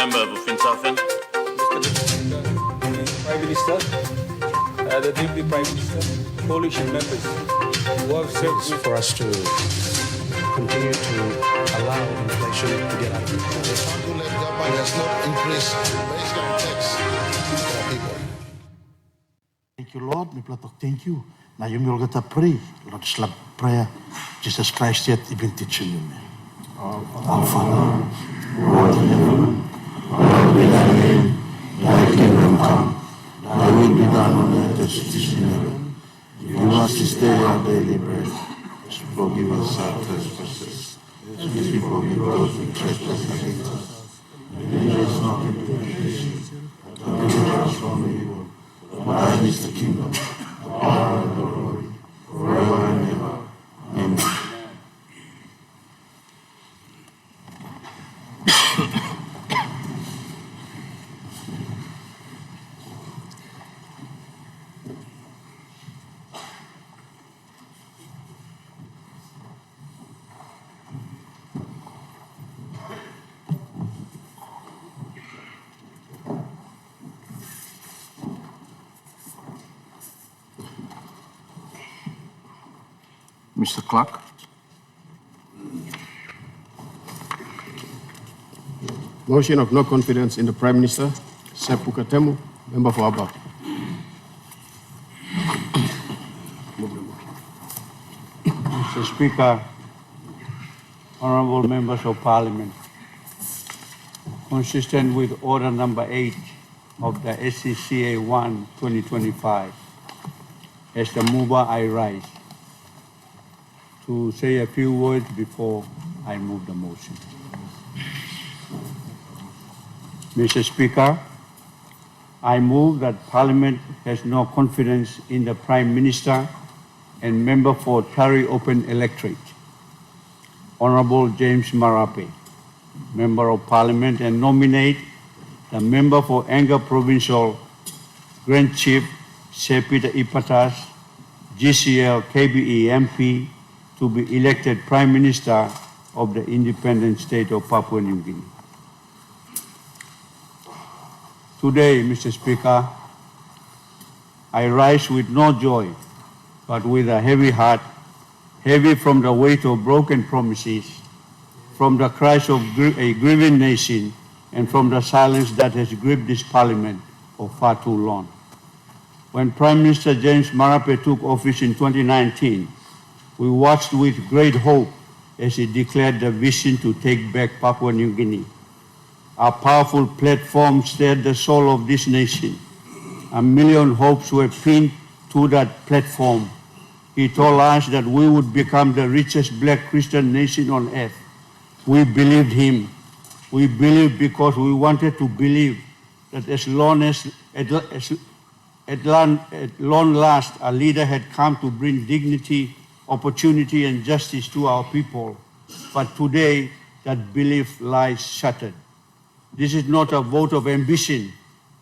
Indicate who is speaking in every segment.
Speaker 1: member of Finsafen.
Speaker 2: The Prime Minister, the Deputy Prime Minister, coalition members who have served
Speaker 3: for us to continue to allow inflation to get out of control.
Speaker 4: The Federal government has not increased baseline tax for people.
Speaker 5: Thank you, Lord. Me platok thank you. Na yung mga gata pray, Lord, slap prayer. Jesus Christ yet even teaching you. Our Father, who art in heaven, hallowed be thy name. Thy kingdom come. Thy will be done on earth as it is in heaven. Give us this day our daily bread. Forgive us our trespasses, as we forgive those who trespass against us. Lead us not into temptation, but deliver us from evil. For thine is the kingdom, the power, and the glory, forever and ever. Amen.
Speaker 6: Mr. Clark.
Speaker 7: Motion of no confidence in the Prime Minister, Sepu Katemu, member for Abba.
Speaker 8: Mr. Speaker, honorable members of Parliament, consistent with Order Number 8 of the SCCA 1 2025, as the mover I rise to say a few words before I move the motion. Mr. Speaker, I move that Parliament has no confidence in the Prime Minister and member for Tari Open Electorate, Honorable James Marape, Member of Parliament, and nominate the member for Anga Provincial, Grand Chief Sir Peter Ipatas, GCL KBE MP, to be elected Prime Minister of the independent state of Papua New Guinea. Today, Mr. Speaker, I rise with no joy, but with a heavy heart, heavy from the weight of broken promises, from the cries of a grieving nation, and from the silence that has gripped this Parliament for far too long. When Prime Minister James Marape took office in 2019, we watched with great hope as he declared the vision to take back Papua New Guinea. Our powerful platform stirred the soul of this nation. A million hopes were pinned to that platform. He told us that we would become the richest black Christian nation on earth. We believed him. We believed because we wanted to believe that at long last, a leader had come to bring dignity, opportunity, and justice to our people. But today, that belief lies shattered. This is not a vote of ambition.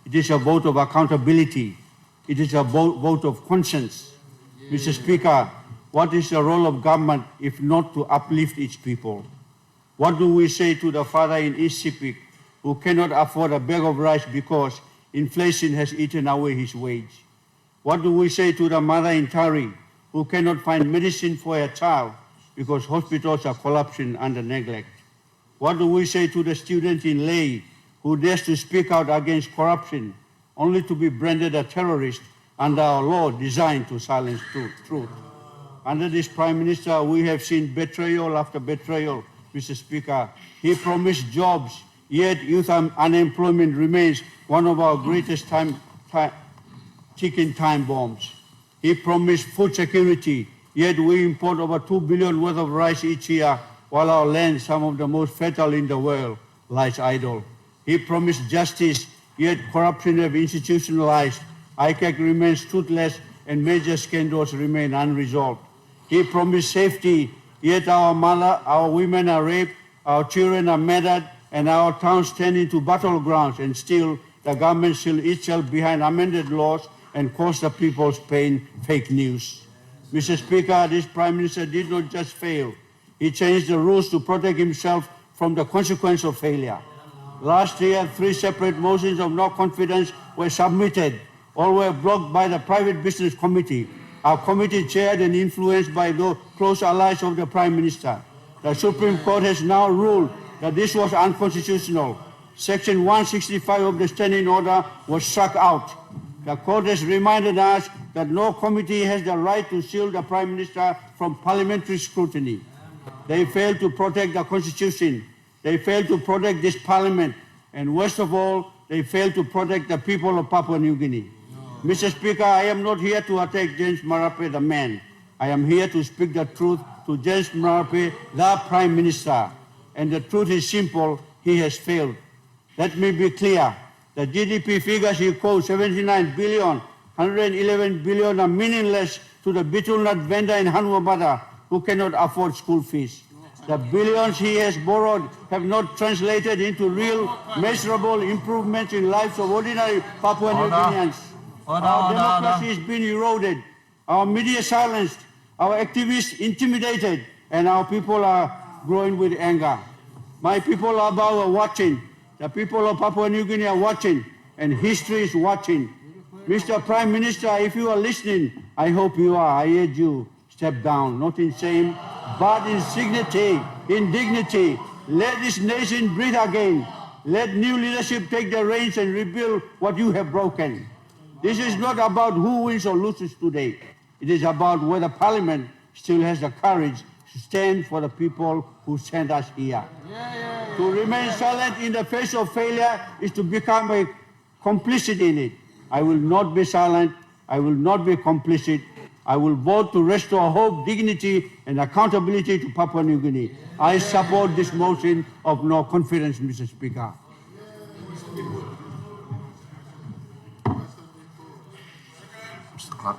Speaker 8: It is a vote of accountability. It is a vote of conscience. Mr. Speaker, what is the role of government if not to uplift its people? What do we say to the father in East Sepik who cannot afford a bag of rice because inflation has eaten away his wage? What do we say to the mother in Tari who cannot find medicine for her child because hospitals are collapsing under neglect? What do we say to the student in Ley who dares to speak out against corruption only to be branded a terrorist under our law designed to silence truth? Under this Prime Minister, we have seen betrayal after betrayal, Mr. Speaker. He promised jobs, yet youth unemployment remains one of our greatest ticking time bombs. He promised food security, yet we import over 2 billion worth of rice each year, while our land, some of the most fertile in the world, lies idle. He promised justice, yet corruption have institutionalized. ICAC remains toothless and major scandals remain unresolved. He promised safety, yet our women are raped, our children are murdered, and our towns turn into battlegrounds, and still the government still itself behind amended laws and cause the people's pain fake news. Mr. Speaker, this Prime Minister did not just fail. He changed the rules to protect himself from the consequence of failure. Last year, 3 separate motions of no confidence were submitted. All were blocked by the Private Business Committee. Our committee chaired and influenced by the close allies of the Prime Minister. The Supreme Court has now ruled that this was unconstitutional. Section 165 of the standing order was struck out. The court has reminded us that no committee has the right to shield the Prime Minister from parliamentary scrutiny. They failed to protect the Constitution. They failed to protect this Parliament. And worst of all, they failed to protect the people of Papua New Guinea. Mr. Speaker, I am not here to attack James Marape, the man. I am here to speak the truth to James Marape, the Prime Minister. And the truth is simple, he has failed. Let me be clear. The GDP figures he quotes, 79 billion, 111 billion, are meaningless to the betel nut vendor in Hanuabada who cannot afford school fees. The billions he has borrowed have not translated into real, measurable improvements in lives of ordinary Papua New Guineans. Our democracy has been eroded, our media silenced, our activists intimidated, and our people are growing with anger. My people are watching. The people of Papua New Guinea are watching, and history is watching. Mr. Prime Minister, if you are listening, I hope you are. I urge you, step down, not in shame, but in dignity. Let this nation breathe again. Let new leadership take the reins and rebuild what you have broken. This is not about who wins or loses today. It is about whether Parliament still has the courage to stand for the people who sent us here. To remain silent in the face of failure is to become a complicit in it. I will not be silent. I will not be complicit. I will vote to restore hope, dignity, and accountability to Papua New Guinea. I support this motion of no confidence, Mr. Speaker.
Speaker 6: Mr. Clark.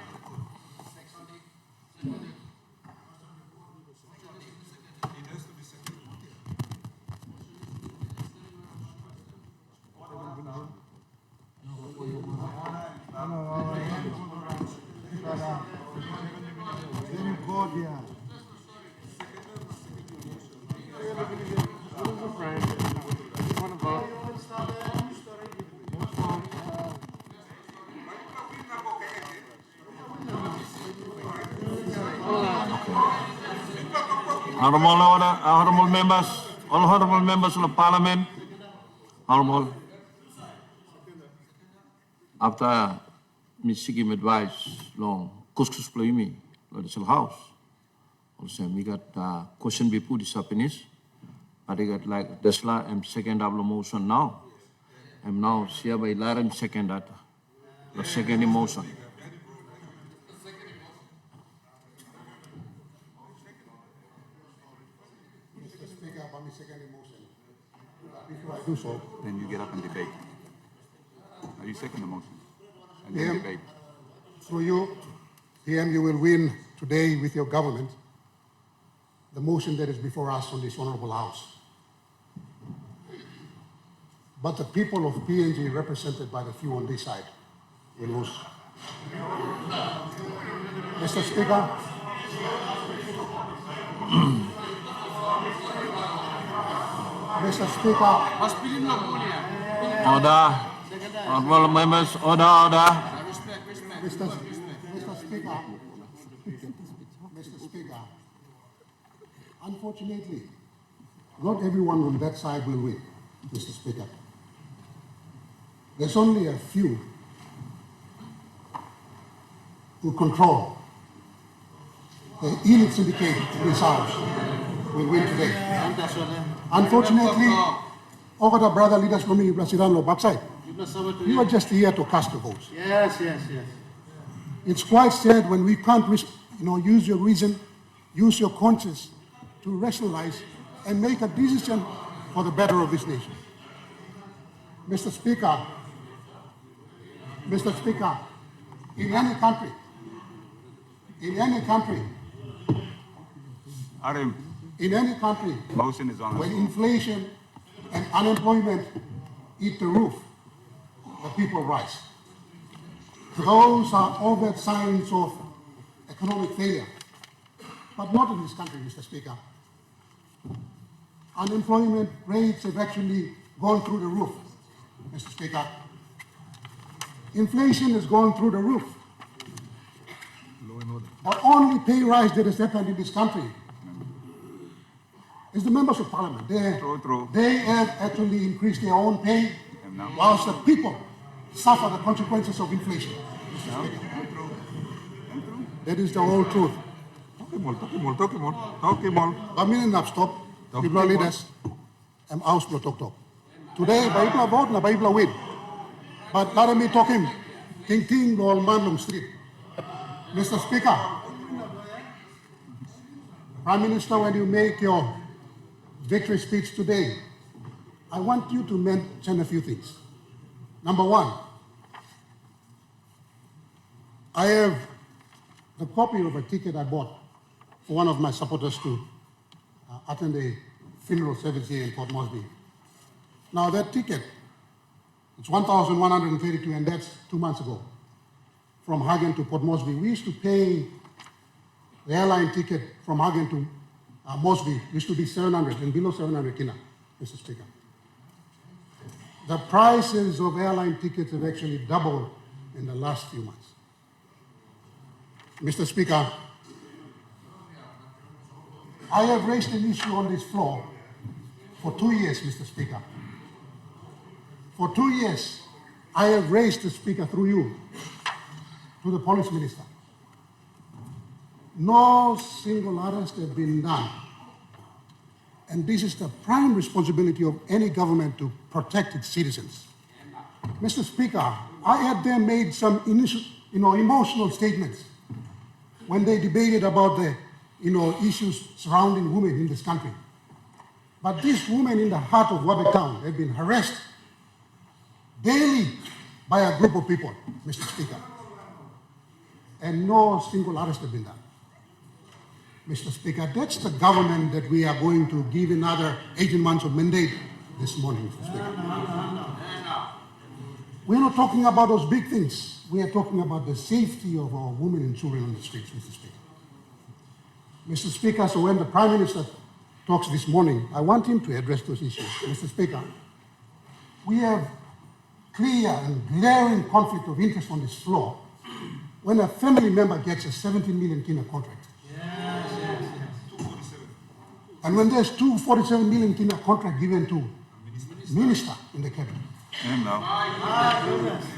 Speaker 6: Honourable members, all honourable members of the Parliament, honourable. After me seeking advice, long kuskus play the house. Also, we got question before this happiness. I got like Desla and second double motion now. I'm now here by Laren second that the second emotion.
Speaker 1: Before I do so, then you get up and debate. Now you second the motion and then debate.
Speaker 9: Through you, PM, you will win today with your government the motion that is before us on this honorable house. But the people of PNG, represented by the few on this side, will lose. Mr. Speaker, Mr. Speaker,
Speaker 6: Order. Honourable members, order.
Speaker 9: Mr. Speaker, Mr. Speaker, unfortunately, not everyone on that side will win, Mr. Speaker. There's only a few who control the elite syndicate in this house will win today. Unfortunately, all the brother leaders from the President backside, you are just here to cast the votes.
Speaker 8: Yes.
Speaker 9: It's quite sad when we can't, use your reason, use your conscience to rationalize and make a decision for the better of this nation. Mr. Speaker, in any country,
Speaker 1: Motion is on the
Speaker 9: when
Speaker 1: floor.
Speaker 9: inflation and unemployment eat the roof, the people rise. Those are overt signs of economic failure, but not in this country, Mr. Speaker. Unemployment rates have actually going through the roof, Mr. Speaker. Inflation is going through the roof. The only pay rise that has happened in this country is the members of parliament. They have actually increased their own pay, whilst the people suffer the consequences of inflation. Mr. Speaker. That is the whole truth. Kami nak stop. People leaders, house talk. Today, Baibla vote na Baibla win. But let me talk him. Ting no man on street. Mr. Speaker, Prime Minister, when you make your victory speech today, I want you to mention a few things. Number one, I have the copy of a ticket I bought for one of my supporters to attend a funeral service here in Port Moresby. Now that ticket, it's 1,132, and that's 2 months ago. From Hagen to Port Moresby, we used to pay the airline ticket from Hagen to Moresby used to be 700 and below 700 kina, Mr. Speaker. The prices of airline tickets have actually doubled in the last few months. Mr. Speaker, I have raised an issue on this floor for 2 years, Mr. Speaker. For 2 years, I have raised the Speaker through you to the police minister. No single arrest has been done. And this is the prime responsibility of any government to protect its citizens. Mr. Speaker, I had them made some initial, emotional statements when they debated about the, issues surrounding women in this country. But these women in the heart of Wabe town have been harassed daily by a group of people, Mr. Speaker. And no single arrest has been done. Mr. Speaker, that's the government that we are going to give another 18 months of mandate this morning, Mr. Speaker. We're not talking about those big things. We are talking about the safety of our women and children on the streets, Mr. Speaker. Mr. Speaker, so when the Prime Minister talks this morning, I want him to address those issues. Mr. Speaker, we have clear and glaring conflict of interest on this floor when a family member gets a 17 million kina contract. And when there's 247 million kina contract given to minister in the cabinet.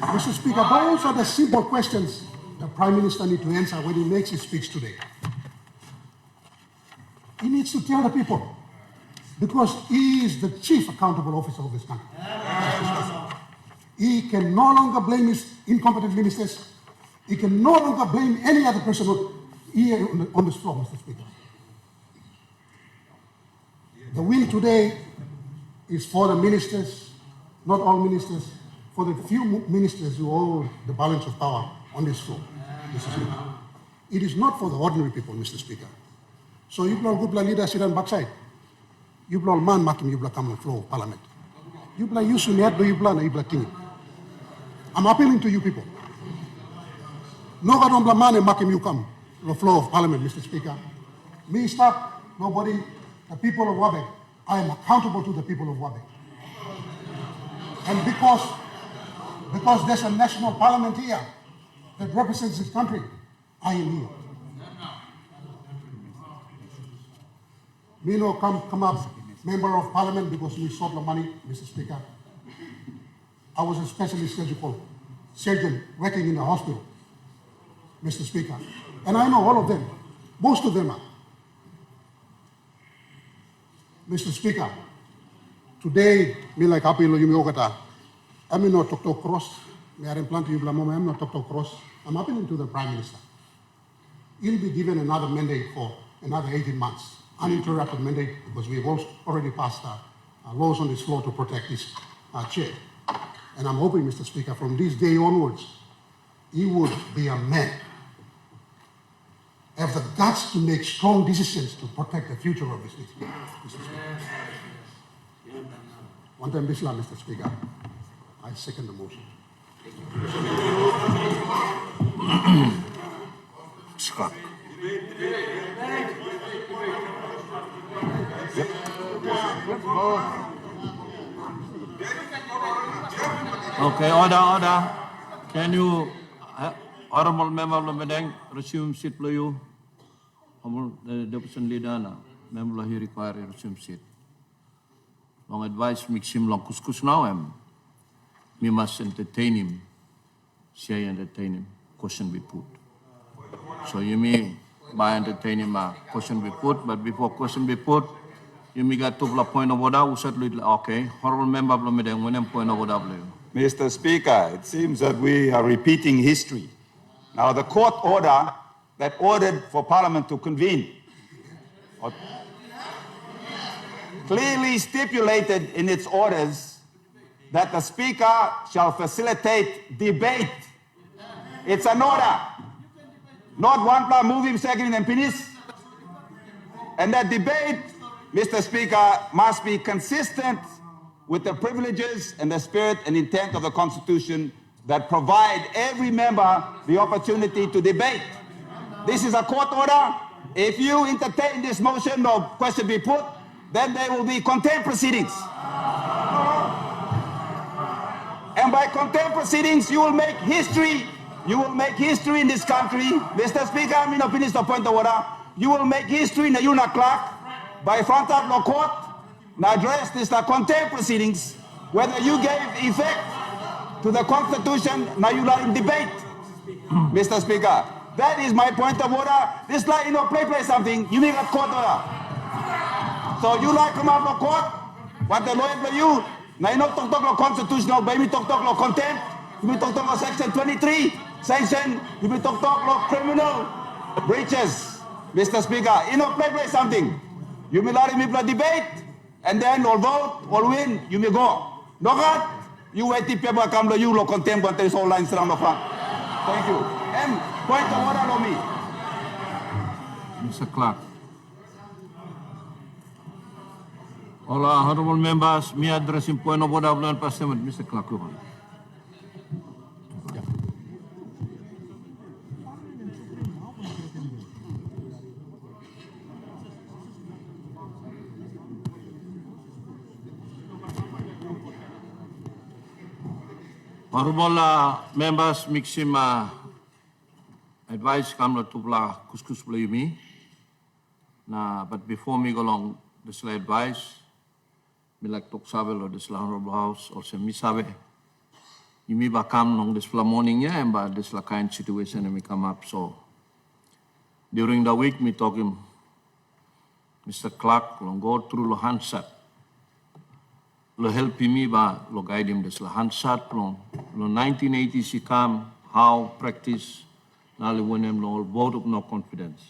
Speaker 9: Mr. Speaker, those are the simple questions the Prime Minister needs to answer when he makes his speech today. He needs to tell the people, because he is the chief accountable officer of this country. He can no longer blame his incompetent ministers. He can no longer blame any other person here on this floor, Mr. Speaker. The win today is for the ministers, not all ministers, for the few ministers who hold the balance of power on this floor, Mr. Speaker. It is not for the ordinary people, Mr. Speaker. So you blow good leaders sit on backside. You blow man makim, you blow come on the floor of parliament. You blow you soon yet, you blow king. I'm appealing to you people. No God don't blow man and makim you come to the floor of parliament, Mr. Speaker. Me stop, nobody, the people of Wabe. I am accountable to the people of Wabe. And because there's a national parliament here that represents this country, I am here. Me no come up member of parliament because we sought the money, Mr. Speaker. I was a specially surgical surgeon working in the hospital, Mr. Speaker. And I know all of them. Most of them are. Mr. Speaker, today, me like apilo yumi okata. I'm not talk cross. Me are implanting you blamoma. I'm not talk cross. I'm appealing to the Prime Minister. He'll be given another mandate for another 18 months, uninterrupted mandate, because we have already passed laws on this floor to protect this chair. And I'm hoping, Mr. Speaker, from this day onwards, he would be a man, have the guts to make strong decisions to protect the future of this nation, Mr. Speaker. One time, Bisla, Mr. Speaker, I second the motion.
Speaker 1: Scott.
Speaker 6: Okay, order. Can you, Honorable Member of the Medang, resume seat, please? Honorable the opposition leader, member he require resume seat. Long advice mix him long kuskus now, we must entertain him. Say entertain him. Question be put. So you may by entertain him, question be put, but before question be put, you may get to the point of order. Okay, Honorable Member of the Medang, when point of order, please.
Speaker 1: Mr. Speaker, it seems that we are repeating history. Now, the court order that ordered for Parliament to convene clearly stipulated in its orders that the Speaker shall facilitate debate. It's an order. Not one plan, move him, second, and finish. And that debate, Mr. Speaker, must be consistent with the privileges and the spirit and intent of the Constitution that provide every member the opportunity to debate. This is a court order. If you entertain this motion or question be put, then there will be contempt proceedings. And by contempt proceedings, you will make history. You will make history in this country. Mr. Speaker, I'm going to finish the point of order. You will make history in the UNA clerk by front of the court. Now address this contempt proceedings, whether you gave effect to the Constitution, now you are in debate, Mr. Speaker. That is my point of order. This like, play something, you need a court order. So you like come out of court, what the lawyer play you, now you talk about constitutional, baby talk about contempt, you may talk about section 23, sanction, you may talk about criminal breaches, Mr. Speaker. Play something. You may let me play debate, and then all vote, all win, you may go. No God, you wait till people come to you, contempt, but there is all lines around the front. Thank you. And point of order on me.
Speaker 6: Mr. Clark. All honorable members, me addressing point of order of learned parliament, Mr. Clark. Honorable members, mixing advice come to blah kuskus play me. But before me go along this advice, me like talk sabe lo this honorable house also me sabe. You may come long this morning yeah, and but this kind situation and me come up. So during the week me talking Mr. Clark long go through lo handset. Lo help me ba lo guide him this lo handset long lo 1980s he come how practice now when him lo vote of no confidence.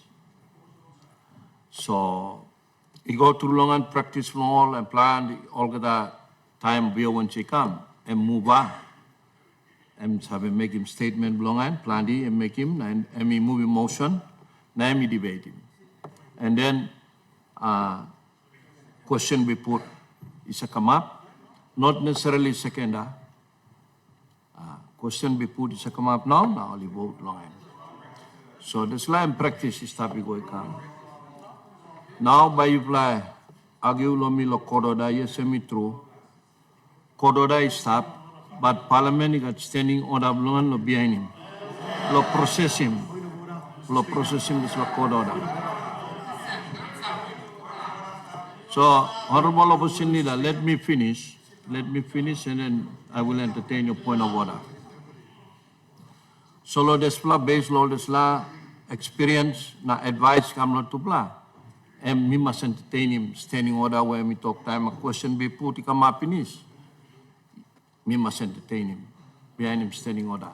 Speaker 6: So he go through long and practice all and plan all the time VONC come and move on. And have make him statement long and plan and make him and me move in motion, now me debate him. And then question we put is a come up, not necessarily second. Question we put is a come up now only vote long end. So this line practice is start going come. Now by you play, argue lo mi lo kododa yes semi true. Kododa is stop, but parliament got standing order blown lo behind him. Lo process him is lo kododa. So honorable opposition leader, let me finish and then I will entertain your point of order. So lo desla based lo desla experience na advice come lo to blah. And we must entertain him standing order where we talk time a question be put come up in his. We must entertain him behind him standing order.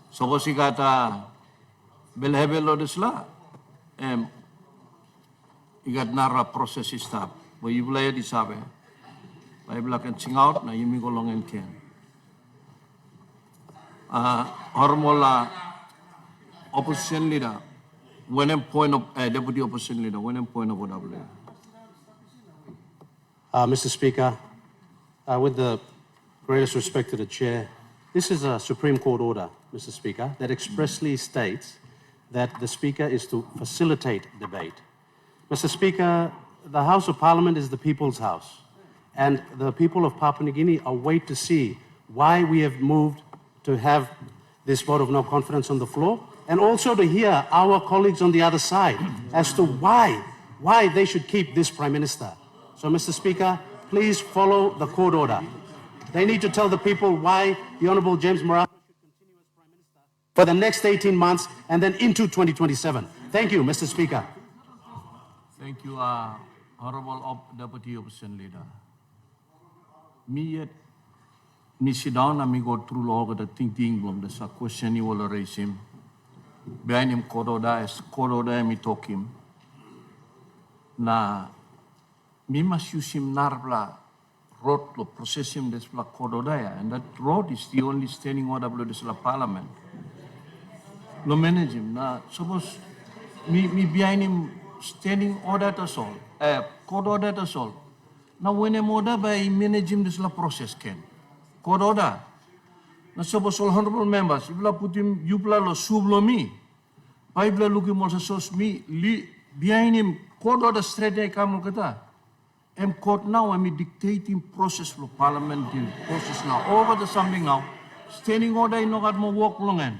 Speaker 6: So was he got belhebel lo desla. He got nara process stop. But you play di sabe. By black and sing out na you go long and can. Hormola opposition leader. When I'm point of deputy opposition leader, when I'm point of order.
Speaker 3: Mr. Speaker, with the greatest respect to the chair, this is a Supreme Court order, Mr. Speaker, that expressly states that the Speaker is to facilitate debate. Mr. Speaker, the House of Parliament is the people's house, and the people of Papua New Guinea await to see why we have moved to have this vote of no confidence on the floor, and also to hear our colleagues on the other side as to why they should keep this Prime Minister. So, Mr. Speaker, please follow the court order. They need to tell the people why the Honourable James Marape should continue as Prime Minister for the next 18 months and then into 2027. Thank you, Mr. Speaker.
Speaker 6: Thank you, Honorable Deputy Opposition Leader. Me sit down and me go through all the thinking from the question you will raise him. Behind him, court order, as court order, me talk him. Na, me must use him narbla road to process him this court order, and that road is the only standing order below this parliament. Lo manage him. Na, suppose me behind him standing order to solve, court order to solve. Now when I'm order by manage him this process can. Court order. Na suppose all honorable members, if you put him, you play lo sublo me. By bla look him also source me, behind him, court order straight I come kata. I'm court now, I'm dictating process for parliament process now. Over the something now, standing order in no got more work long end.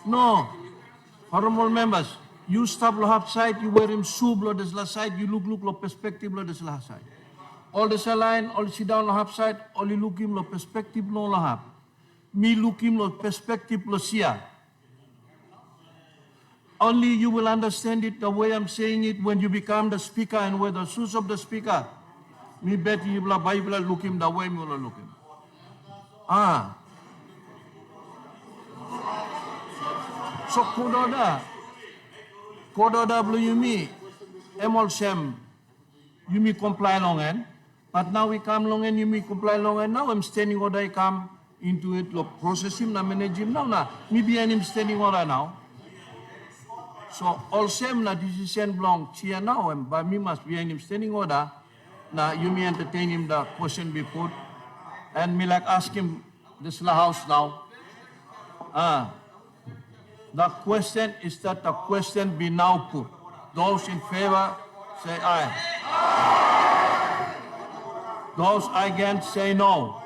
Speaker 6: No. Honorable members, you stop lo half side, you wear him sublo this last side, you look lo perspective lo this last side. All the line, all sit down lo half side, all you look him lo perspective lo half. Me look him lo perspective lo sia. Only you will understand it the way I'm saying it when you become the speaker and wear the shoes of the speaker. Me bet you will Bible look him the way me will look him. So kododa blue you me, emol sem, you me comply long end. But now we come long and you me comply long and now I'm standing order I come into it, lo process him, na manage him now, me behind him standing order now. So all same na decision belong chia now and by me must behind him standing order, na you me entertain him the question be put, and me like ask him this la house now. The question is that the question be now put. Those in favor say aye. Those against say no.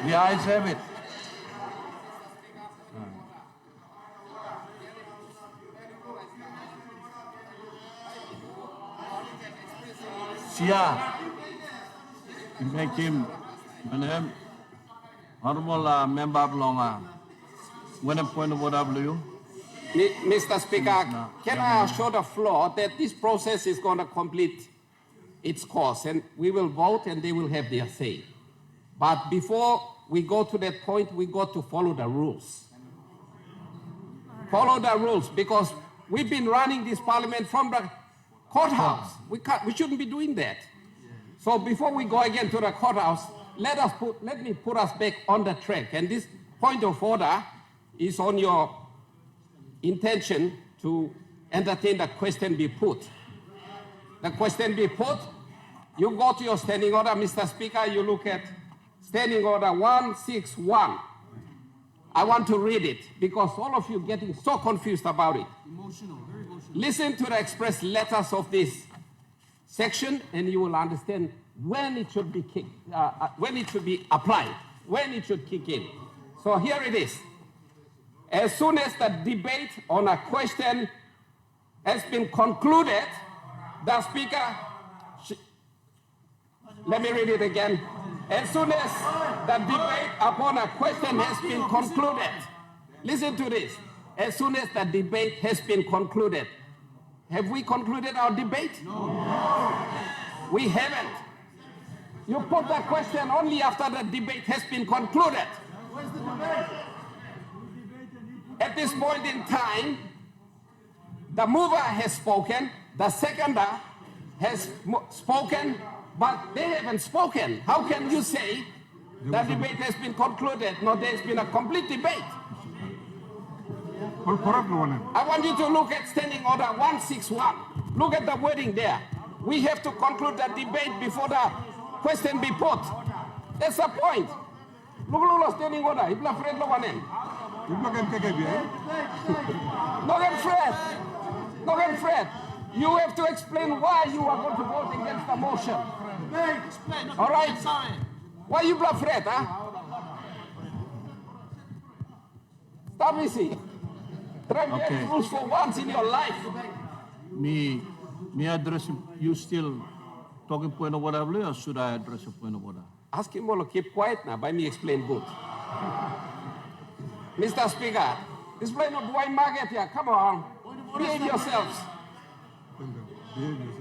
Speaker 6: The ayes have it. Sia, you make him, honorable member belong. When a point of order, you.
Speaker 1: Mr. Speaker, can I assure the floor that this process is going to complete its course and we will vote and they will have their say. But before we go to that point, we got to follow the rules. Follow the rules because we've been running this parliament from the courthouse. We shouldn't be doing that. So before we go again to the courthouse, let me put us back on the track. And this point of order is on your intention to entertain the question be put. The question be put, you go to your standing order, Mr. Speaker, you look at standing order 161. I want to read it because all of you getting so confused about it.
Speaker 6: Emotional, very emotional.
Speaker 1: Listen to the express letters of this section and you will understand when it should be when it should be applied, when it should kick in. So here it is. As soon as the debate on a question has been concluded, the speaker, let me read it again. As soon as the debate upon a question has been concluded, listen to this. As soon as the debate has been concluded, have we concluded our debate? No. We haven't. You put the question only after the debate has been concluded. Where's the debate? At this point in time, the mover has spoken, the seconder has spoken, but they haven't spoken. How can you say the debate has been concluded? No, there's been a complete debate. I want you to look at standing order 161. Look at the wording there. We have to conclude the debate before the question be put. That's the point. Look at standing order. If not afraid, no one in. Not afraid. You have to explain why you are going to vote against the motion. All right. Why you bluff red, huh? Stop easy. Try to
Speaker 6: Okay.
Speaker 1: get rules for once in your life.
Speaker 6: Me address you still talking point of order, or should I address a point of order?
Speaker 1: Ask him all to keep quiet now. By me explain good. Mr. Speaker, display no boy market here. Come on. Behave yourselves.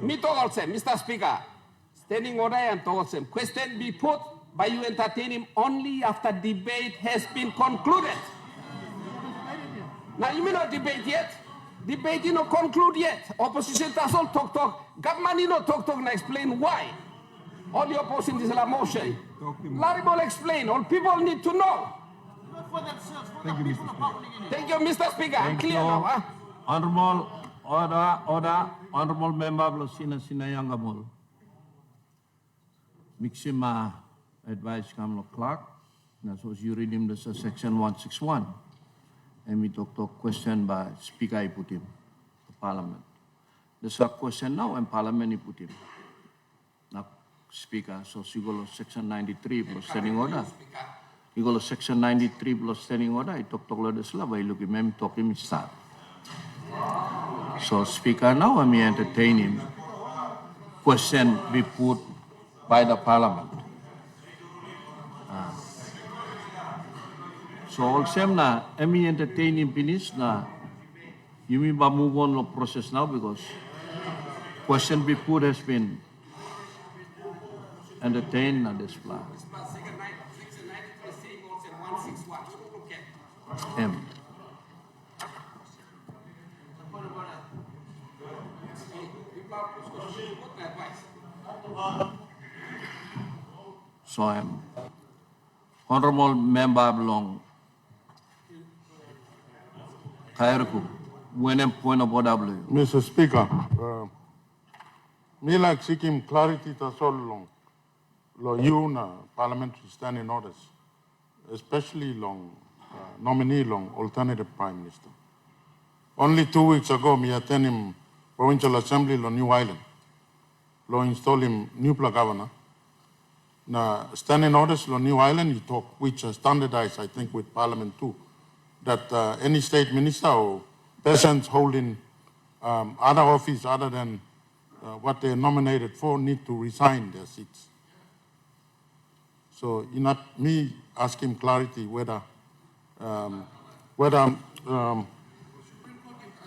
Speaker 1: Me talk also, Mr. Speaker. Standing order and talk also. Question be put by you entertain him only after debate has been concluded. Now you may not debate yet. Debate you not conclude yet. Opposition does all talk. Government you not talk and explain why. All the opposition is a motion. Larry will explain. All people need to know. Thank you, Mr. Speaker. I'm clear now. Huh?
Speaker 6: Honorable order, honorable member of Sina Yangamol. Mixima advice Kamlo Clark. That's what you read him, this is section 161. And we talk question by Speaker I put him, the Parliament. There's a question now and Parliament I put him. Now, Speaker, so you go to section 93 plus standing order. You go to section 93 plus standing order, I talk this love, I look at him, talk him start. So Speaker now, I may entertain him. Question be put by the Parliament. So all same na, I may entertain him finish na. You may move on the process now because question be put has been entertained na this plan. So I'm honorable member belong Khairku, when I'm point of order.
Speaker 10: Mr. Speaker, me like seeking clarity to so long. Lo you na parliamentary standing orders, especially long nominee long alternative prime minister. Only 2 weeks ago, me attend him provincial assembly lo New Island. Lo install him new governor. Na standing orders lo New Island, you talk which are standardized, I think, with parliament too. That any state minister or persons holding other office other than what they're nominated for need to resign their seats. So you not me asking clarity whether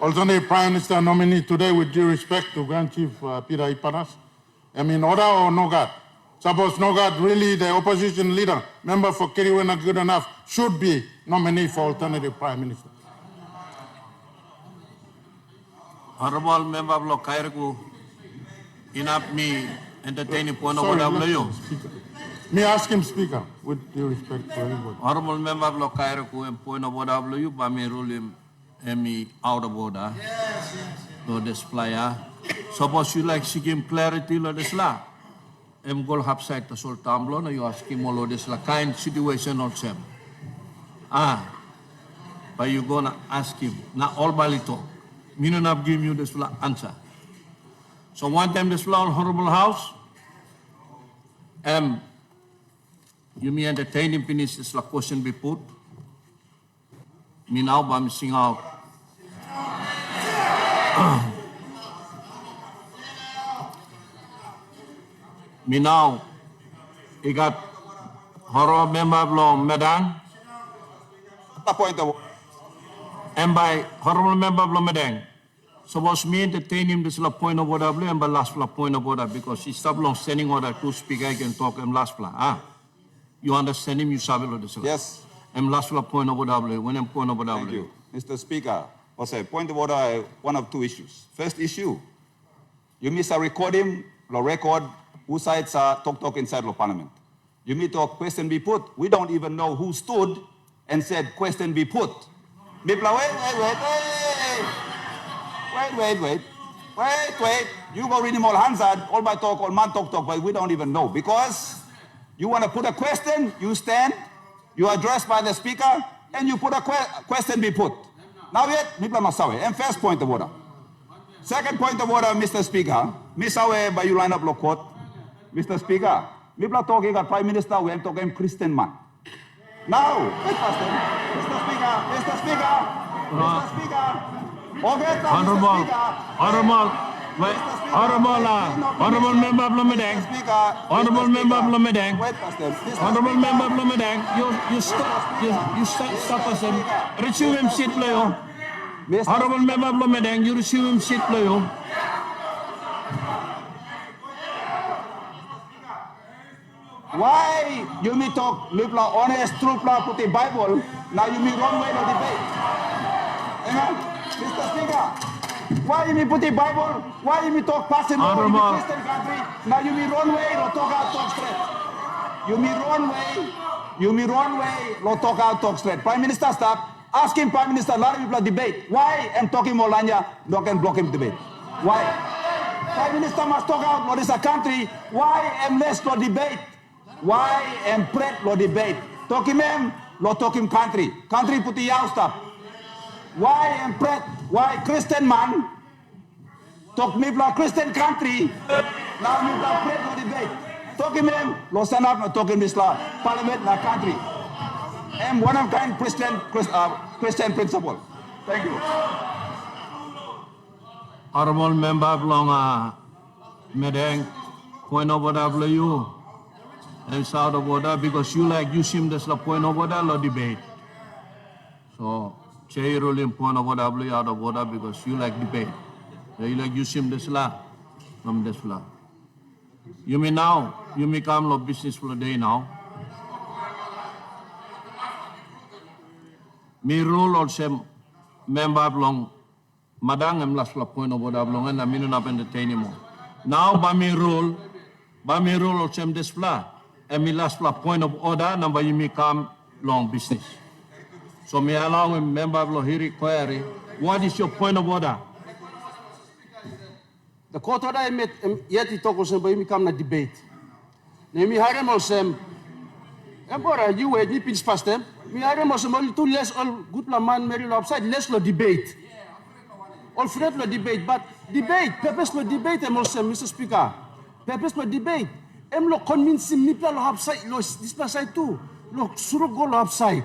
Speaker 10: alternative prime minister nominee today, with due respect to Grand Chief Peter Ipatas, I mean order or no God? Suppose no God really the opposition leader, member for Kiriwe not good enough, should be nominee for alternative prime minister.
Speaker 6: Honorable member of Khairku, enough me entertaining point of order you.
Speaker 10: Me ask him, Speaker, with due respect to everybody.
Speaker 6: Honorable member of Khairku and point of order you, but me rule him and me out of order. Yes. No display. Suppose you like seeking clarity lo desla. Em gol hapside to sol tamblo na you ask him all this la kind situation also. But you gonna ask him na all balito. Me not give you this answer. So one time this honorable house, you may entertain him finish this question be put. Me now by missing out. Me now, he got horror member of law, Medang. And by horrible member of law, Medang. Suppose me entertain him this point of order, and by last point of order, because he stopped long standing order to speak, I can talk him last plan. You understand him, you sabi this.
Speaker 1: Yes.
Speaker 6: And last point of order, when I'm point of order.
Speaker 1: Thank you. Mr. Speaker, also point of order, one of two issues. First issue, you miss a recording, the record, who sides are talk inside the parliament. You meet a question be put. We don't even know who stood and said question be put. People are, wait. You go read him all hands out, all by talk, all man talk, but we don't even know. Because you want to put a question, you stand, you are addressed by the speaker, and you put a question be put. Now yet, people must say, and first point of order. Second point of order, Mr. Speaker, Miss Awe, by you line up law court, Mr. Speaker, me bla talking at Prime Minister when talking Christian man. Now, wait first, Mr. Speaker, Mr. Speaker, Mr. Speaker.
Speaker 6: Honorable Member of Lumedang, Honorable Member of Lumedang, Honorable Member of Lumedang, you stop us and receive him seat, playo. Honorable Member of Lumedang, you receive him seat, playo.
Speaker 1: Why you me talk, me bla honest, true bla put the Bible, now you me wrong way no debate. Mr. Speaker, why you me put the Bible, why you me talk passing over in the Christian country, now you me wrong way, no talk out, talk straight. You me wrong way, no talk out, talk straight. Prime Minister stop, asking Prime Minister, a lot of people debate. Why am talking Molanya, no can block him debate? Why? Prime Minister must talk out, what is a country, why am less no debate? Why am pret lo debate? Talking him, lo talking country. Country put the house up. Why am pret? Why Christian man? Talk me bla Christian country. Now me bla pret lo debate. Talking him, lo stand up no talking this la parliament na country. Am one of kind Christian principle. Thank you.
Speaker 6: Honorable Member of Medang, point over W. And it's out of order because you seem this la point of order lo debate. So chair ruling point of order out of order because you like debate. So you seem this la from this la. You may come lo business for the day now. Me rule also member long madang em last la point of order long and I mean not entertain anymore. Now by me rule also this la. And my last point of order, number you may come long business. So may I allow a member of Lohiri query, what is your point of order?
Speaker 3: The court order I met yet it talk also but you come na debate. Name me hire also Embora you were deep in past them. Me hire also only two less all good man Mary upside less lo debate. All Fred lo debate, but debate, purpose lo debate also Mr. Speaker. Purpose lo debate. Em lo convince me lo upside lo this side too. Lo suro go lo upside.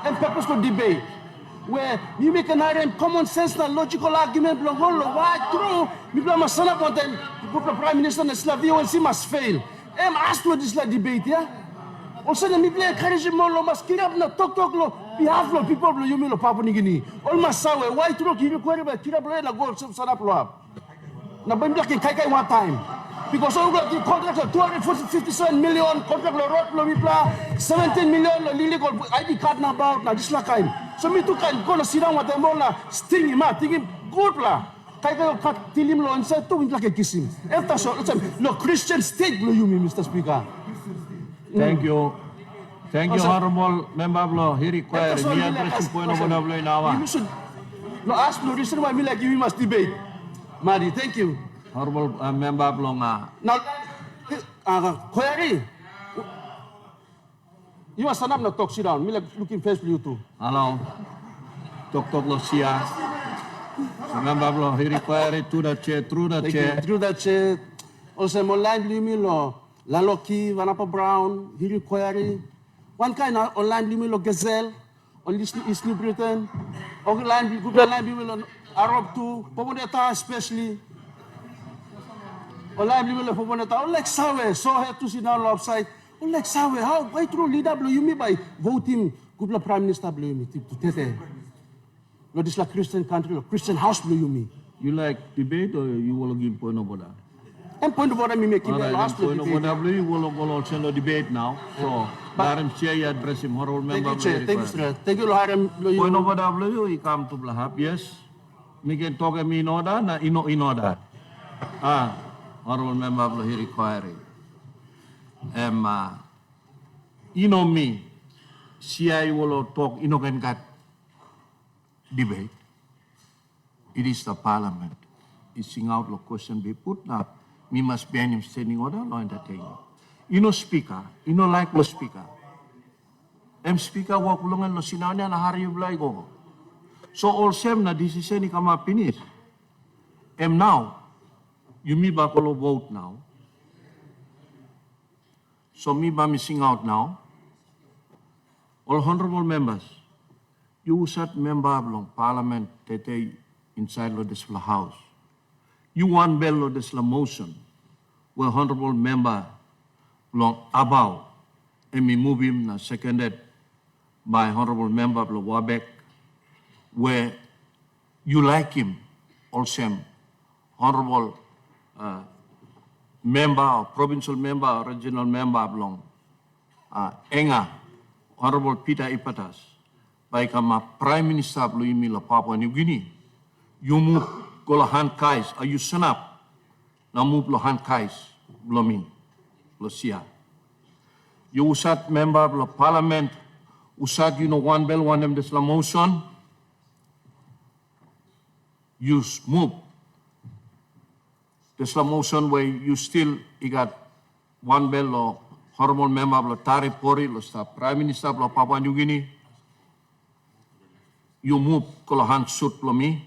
Speaker 3: And purpose lo debate. Where you make an item common sense and logical argument lo go lo why true. Me bla masana po them. The Prime Minister na sila VONC must fail. Em ask lo this la debate yeah. Also the me play encourage mo lo mas kirap na talk lo behalf lo people lo yumi lo Papua New Guinea. All masawe why true kiri kwere ba kirap lo na go sana lo up. Na ba mla kin kai one time. Because all the contract of 257 million, contract of road, 17 million, illegal ID card na about, na this la kind. So me too can go na sit down with them all na sting him, thinking good la. Kaya kayo tilim lo inside too, hindi like kiss him. After so, lo Christian state lo you me, Mr. Speaker.
Speaker 6: Thank you. Thank you, Honorable Member of Law. He requires me addressing point of order in our.
Speaker 3: You should no ask no reason why me like you must debate. Madi, thank you.
Speaker 6: Honorable Member of Law.
Speaker 3: Now, query. You must stand up and talk, sit down. Me like looking face for you too.
Speaker 6: Hello. Talk lo siya. So Member of Law, he requires to the chair, through the chair.
Speaker 3: Through the chair. Also, mo line blimi lo. Laloki, Vanapa Brown, he requires one kind of online blimi lo Gazelle, on East New Britain. Online blimi lo Arab too. Poboneta especially. Online blimi lo Poboneta. Like Sawe, so have to sit down upside. Like Sawe, how why true leader blow you me by voting good Prime Minister blow you me to tete. No, this like Christian country, Christian house blow you me.
Speaker 6: You like debate or you will give point of order?
Speaker 3: And point of order me make him last
Speaker 6: point of order you will also no debate now. So Madam Chair, you address him, Honorable Member.
Speaker 3: Thank you, sir. Thank you, Loharam.
Speaker 6: Point of order you come to Blahab, yes. Me can talk me in order, na in order. Honorable Member he requiring. You know me, CI will talk, you know, can get debate. It is the parliament. It's sing out the question be put now. Me must be him standing order, no entertaining. You know, speaker, you know, like the speaker. Speaker, walk along and Losinania and Harry Blay go. So all same na decision ni come up finish. Now, you me bakolo vote now. So me by missing out now. All honorable members, you said member of parliament that they inside of this house. You want bill of this motion, where honorable member long about, and me move him na seconded by honorable member of Wabeck, where you like him, also honorable member, or provincial member, or regional member of long Enga, honorable Peter Ipatas, by kama Prime Minister of Papua New Guinea, you move Golahan Kais, are you senap? Na move Lohan Kais, Blomin, Lucia. You usat member of parliament, usat one bell, one them this motion, you move this motion where you still, you got one bell or honorable member of Tari Pori, the Prime Minister of Papua New Guinea, you move Kolohan Sut Plomi.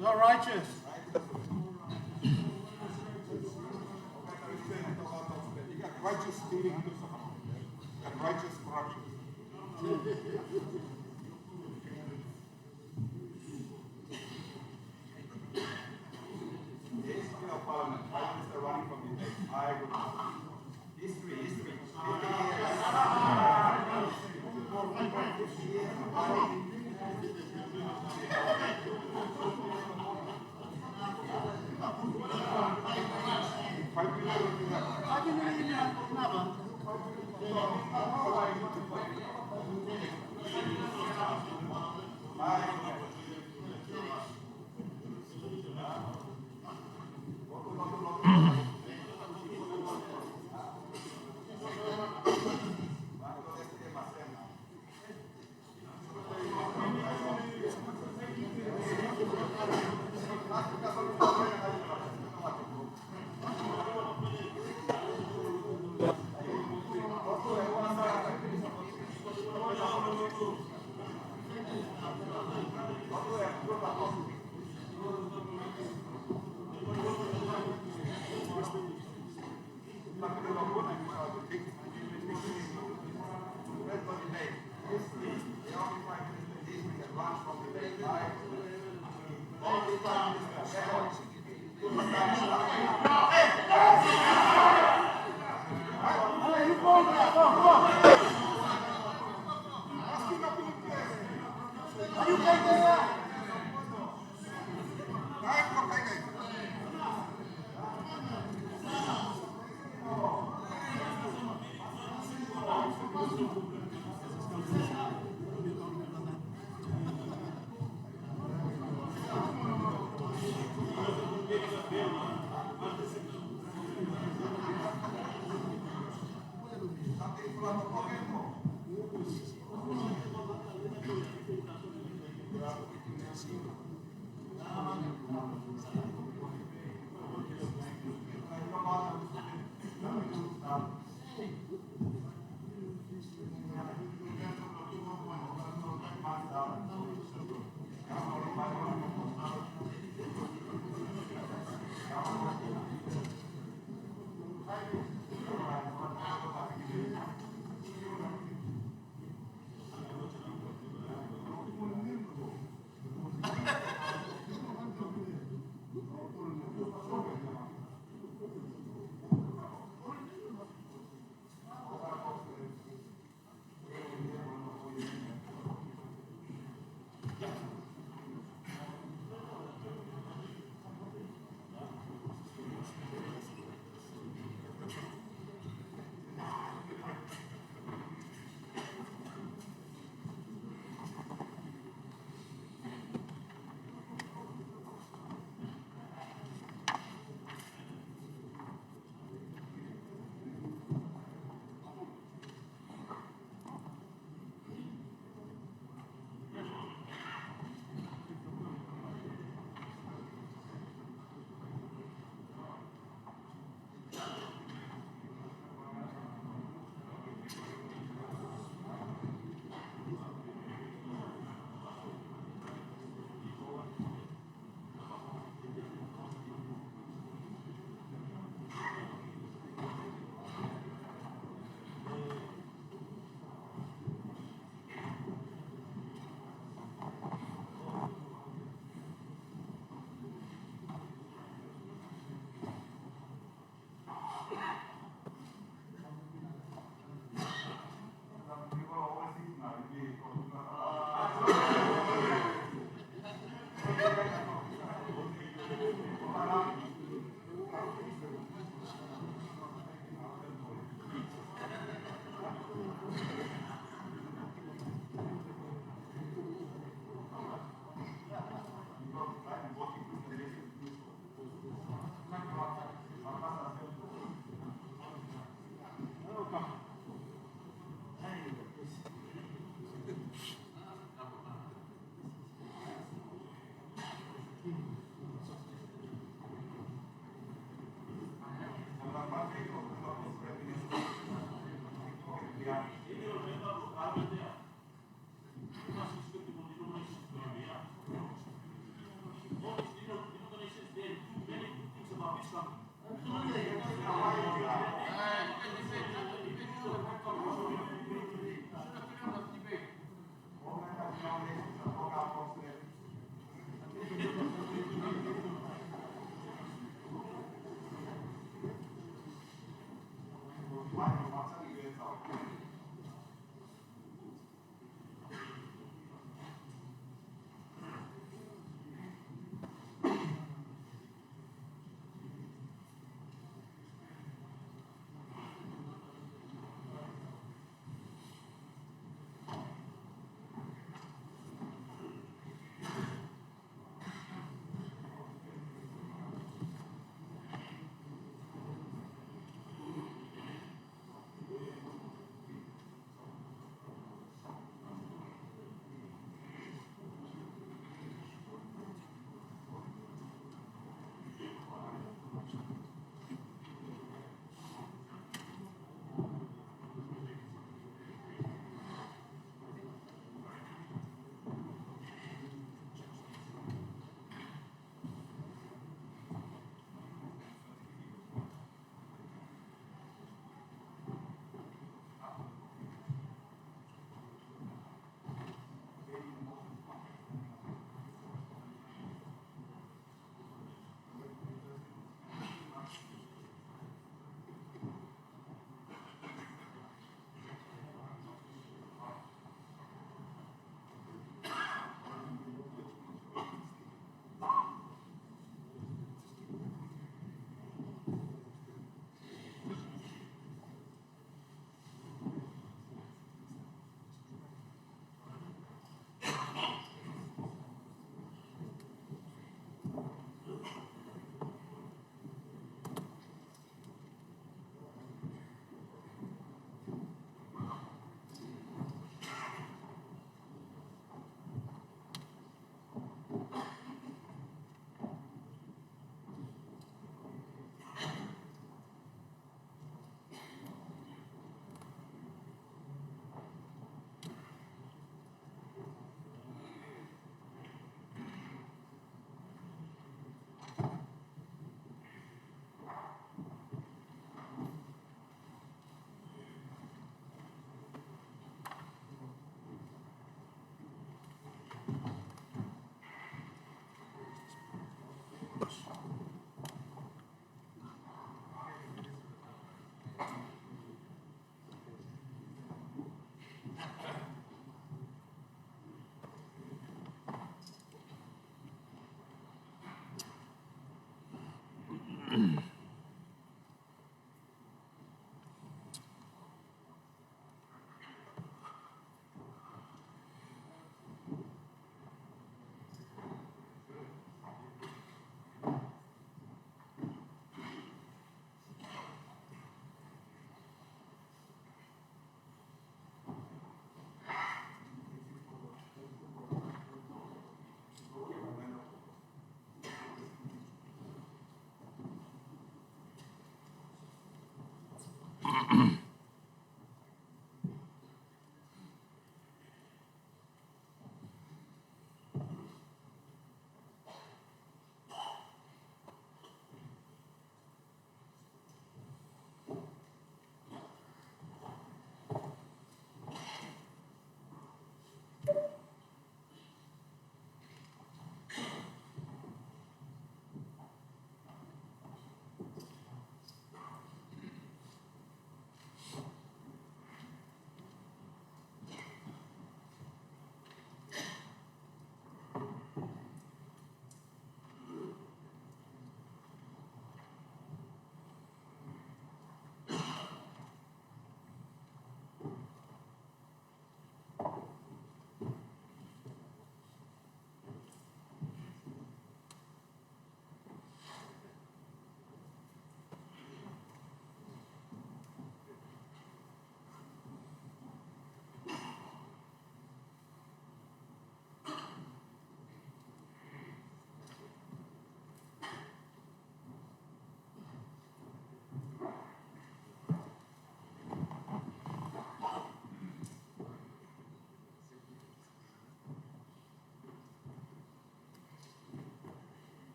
Speaker 8: Not righteous.
Speaker 1: Righteous stealing and righteous corruption. History of Parliament. Prime Minister running from the debate. I would. History.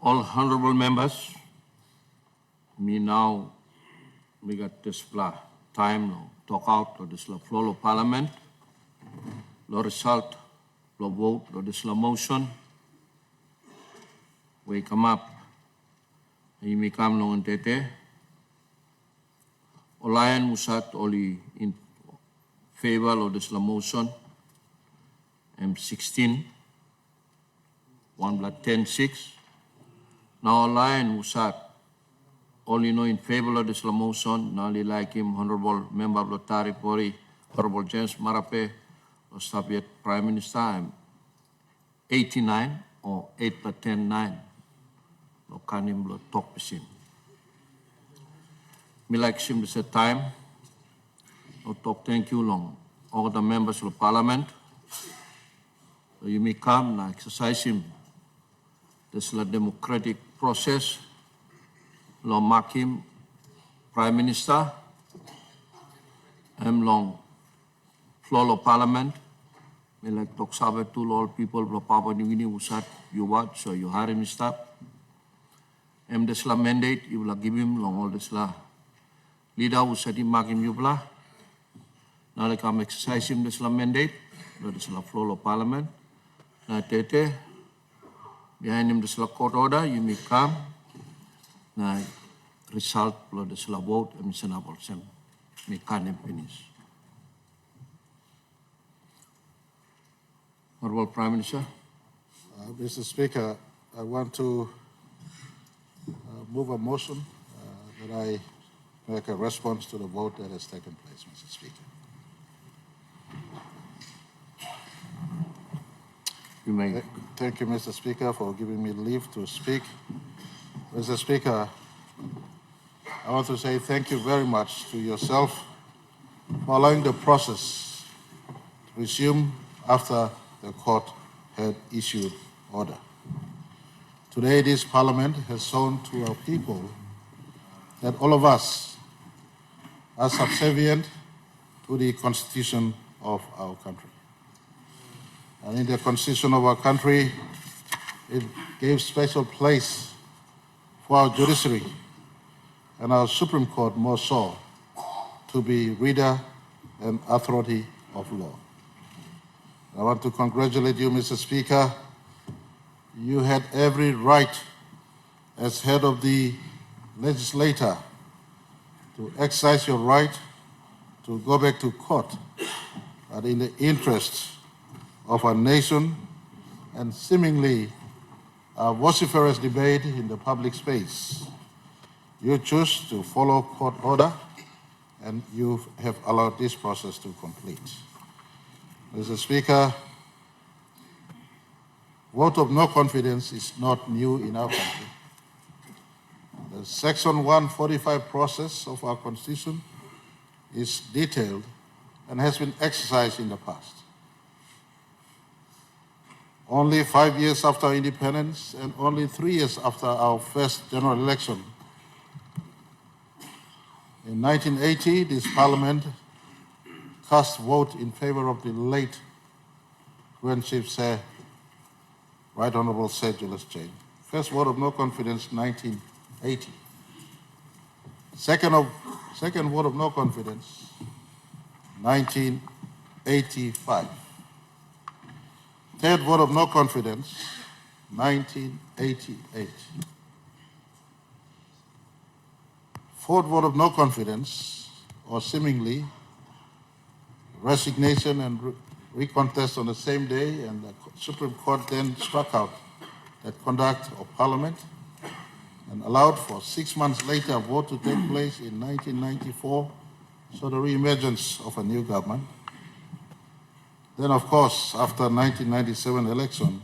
Speaker 6: all honorable members, me now, we got this time to talk out of this floor of parliament, the result, the vote, this motion, we come up, we come long tete, Olayan Musat only in favor of this motion, M16, 1-10-6. Now Olayan Musat only know in favor of this motion, now like him, Honorable Member of the Taripori, Honorable James Marape, or Soviet Prime Minister, 89 or 8-10-9. No kanim lo talk with him. Me like him this time, no talk thank you long. All the members of the parliament, so you may come and exercise him. This is a democratic process. Long mark him Prime Minister, long floor of parliament. Me like talk sabe to all people of Papua New Guinea usat you watch so you hire him stop. This la mandate you will give him long all this la leader who said him mark him you blah. Now they come exercise him this la mandate. This la floor of parliament. Now tete behind him this la court order you may come. Now result of this la vote and senable sem may can finish. Honorable Prime Minister.
Speaker 5: Mr. Speaker, I want to move a motion that I make a response to the vote that has taken place, Mr. Speaker.
Speaker 6: You may.
Speaker 5: Thank you, Mr. Speaker, for giving me leave to speak. Mr. Speaker, I want to say thank you very much to yourself for allowing the process to resume after the court had issued order. Today, this parliament has shown to our people that all of us are subservient to the constitution of our country. And in the constitution of our country, it gave special place for our judiciary and our Supreme Court more so to be reader and authority of law. I want to congratulate you, Mr. Speaker. You had every right as head of the legislature to exercise your right to go back to court, but in the interest of our nation and seemingly a vociferous debate in the public space, you choose to follow court order and you have allowed this process to complete. Mr. Speaker, vote of no confidence is not new in our country. The Section 145 process of our Constitution is detailed and has been exercised in the past. Only 5 years after independence and only 3 years after our first general election, in 1980, this Parliament cast vote in favor of the late Grand Chief Sir, Right Honorable Sir Julius Jane. First vote of no confidence, 1980. Second vote of no confidence, 1985. Third vote of no confidence, 1988. Fourth vote of no confidence, or seemingly resignation and recontest on the same day, and the Supreme Court then struck out that conduct of Parliament and allowed for 6 months later a vote to take place in 1994, so the re-emergence of a new government. Then, of course, after 1997 election,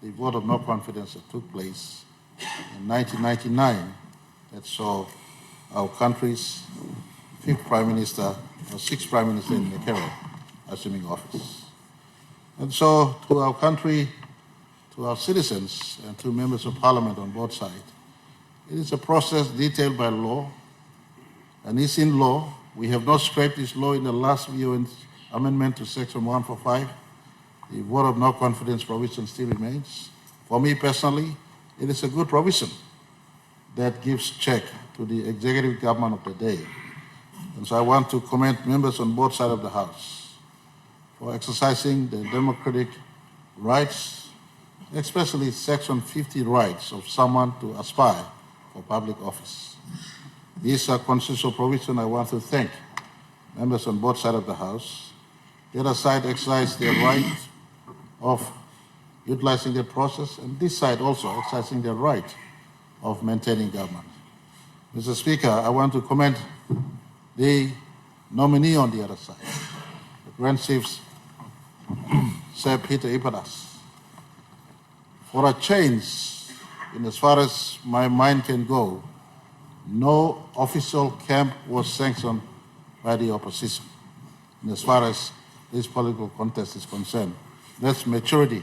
Speaker 5: the vote of no confidence that took place in 1999 that saw our country's fifth Prime Minister, or sixth Prime Minister in the Caribbean, assuming office. And so to our country, to our citizens, and to members of Parliament on both sides, it is a process detailed by law, and it's in law. We have not scrapped this law in the last VONC amendment to Section 145. The vote of no confidence provision still remains. For me personally,
Speaker 10: it is a good provision that gives check to the executive government of the day. And so I want to commend members on both sides of the House for exercising their democratic rights, especially Section 50 rights of someone to aspire for public office. These are constitutional provisions. I want to thank members on both sides of the House. The other side exercised their right of utilizing the process, and this side also exercising their right of maintaining government. Mr. Speaker, I want to commend the nominee on the other side, the Grand Chiefs, Sir Peter Ipatas, for a change in as far as my mind can go. No official camp was sanctioned by the opposition. And as far as this political contest is concerned, that's maturity.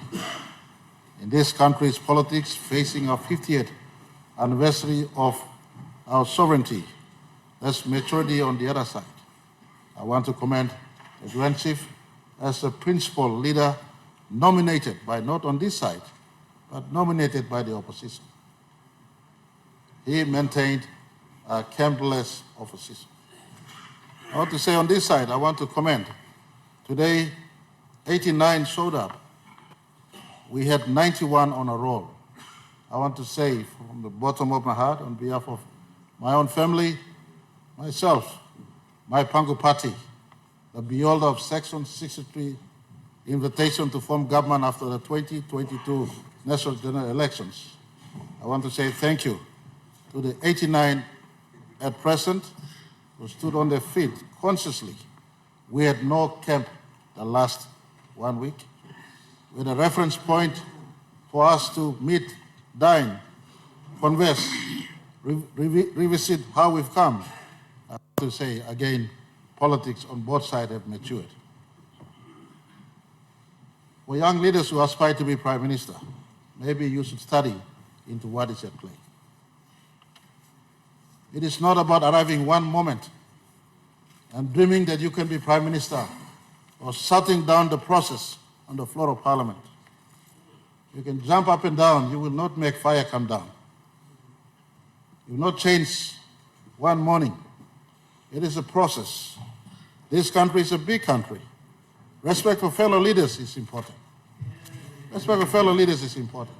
Speaker 10: In this country's politics, facing our 50th anniversary of our sovereignty, that's maturity on the other side. I want to commend the Grand Chief as a principal leader nominated by, not on this side, but nominated by the opposition. He maintained a campless opposition. I want to say on this side, I want to commend. Today, 89 showed up. We had 91 on a roll. I want to say from the bottom of my heart, on behalf of my own family, myself, my Pangu party, the beholder of Section 63 invitation to form government after the 2022 national general elections. I want to say thank you to the 89 at present who stood on their feet consciously. We had no camp the last 1 week. With a reference point for us to meet, dine, converse, revisit how we've come. I have to say again, politics on both sides have matured. For young leaders who aspire to be Prime Minister, maybe you should study into what is at play. It is not about arriving one moment and dreaming that you can be Prime Minister or shutting down the process on the floor of Parliament. You can jump up and down, you will not make fire come down. You will not change one morning. It is a process. This country is a big country. Respect for fellow leaders is important. Respect for fellow leaders is important.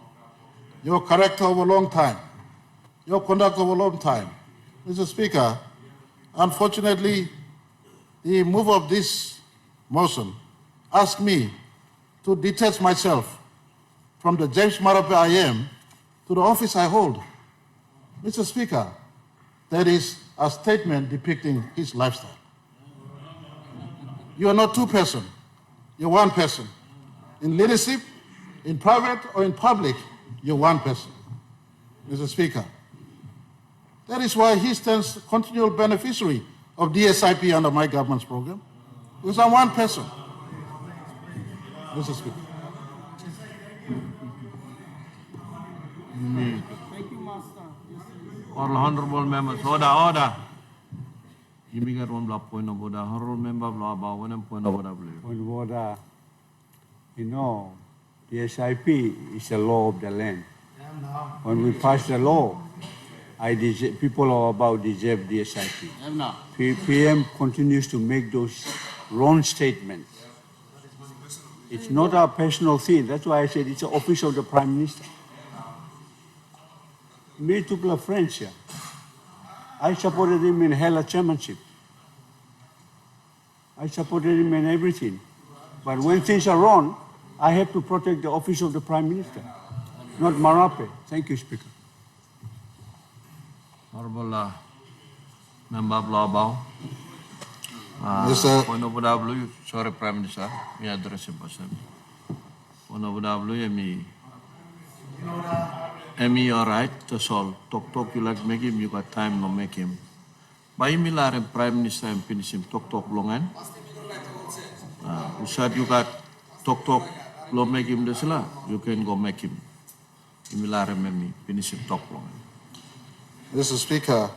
Speaker 10: Your character over a long time, your conduct over a long time. Mr. Speaker, unfortunately, the move of this motion asked me to detach myself from the James Marape I am to the office I hold. Mr. Speaker, that is a statement depicting his lifestyle. You are not two persons, you're one person. In leadership, in private or in public, you're one person. Mr. Speaker, that is why he stands continual beneficiary of DSIP under my government's program. Because I'm one person. Mr. Speaker.
Speaker 6: Thank you, Master. All honorable members, order. You may get one block point of order. Honorable member, blah, blah, one point of order, please.
Speaker 8: Point of order. You know, the SIP is a law of the land. When we pass the law, people are about deserve the SIP. PM continues to make those wrong statements. It's not a personal thing. That's why I said it's the office of the Prime Minister. Me to play friends here. I supported him in Hela chairmanship. I supported him in everything. But when things are wrong, I have to protect the office of the Prime Minister, not Marape. Thank you, Speaker.
Speaker 6: Honorable member Blabao.
Speaker 10: Mr.
Speaker 6: Point of order, sorry, Prime Minister. Me address him person. Point of order, me all right to solve. Talk you like make him, you got time no make him. By me Prime Minister and finish him talk longan. Usad you got talk lo make him the sala, you can go make him. Imilare me finish him talk longan.
Speaker 10: Mr. Speaker,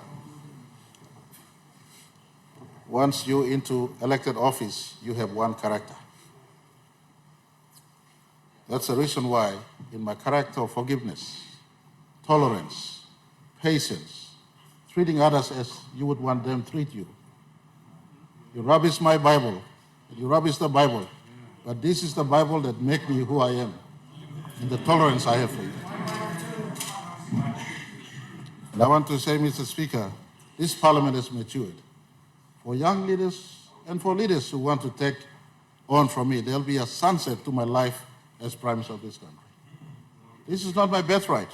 Speaker 10: once you into elected office, you have one character. That's the reason why, in my character of forgiveness, tolerance, patience, treating others as you would want them to treat you. You rubbish my Bible, you rubbish the Bible, but this is the Bible that makes me who I am, and the tolerance I have for you. And I want to say, Mr. Speaker, this Parliament has matured. For young leaders and for leaders who want to take on from me, there'll be a sunset to my life as Prime Minister of this country. This is not my birthright.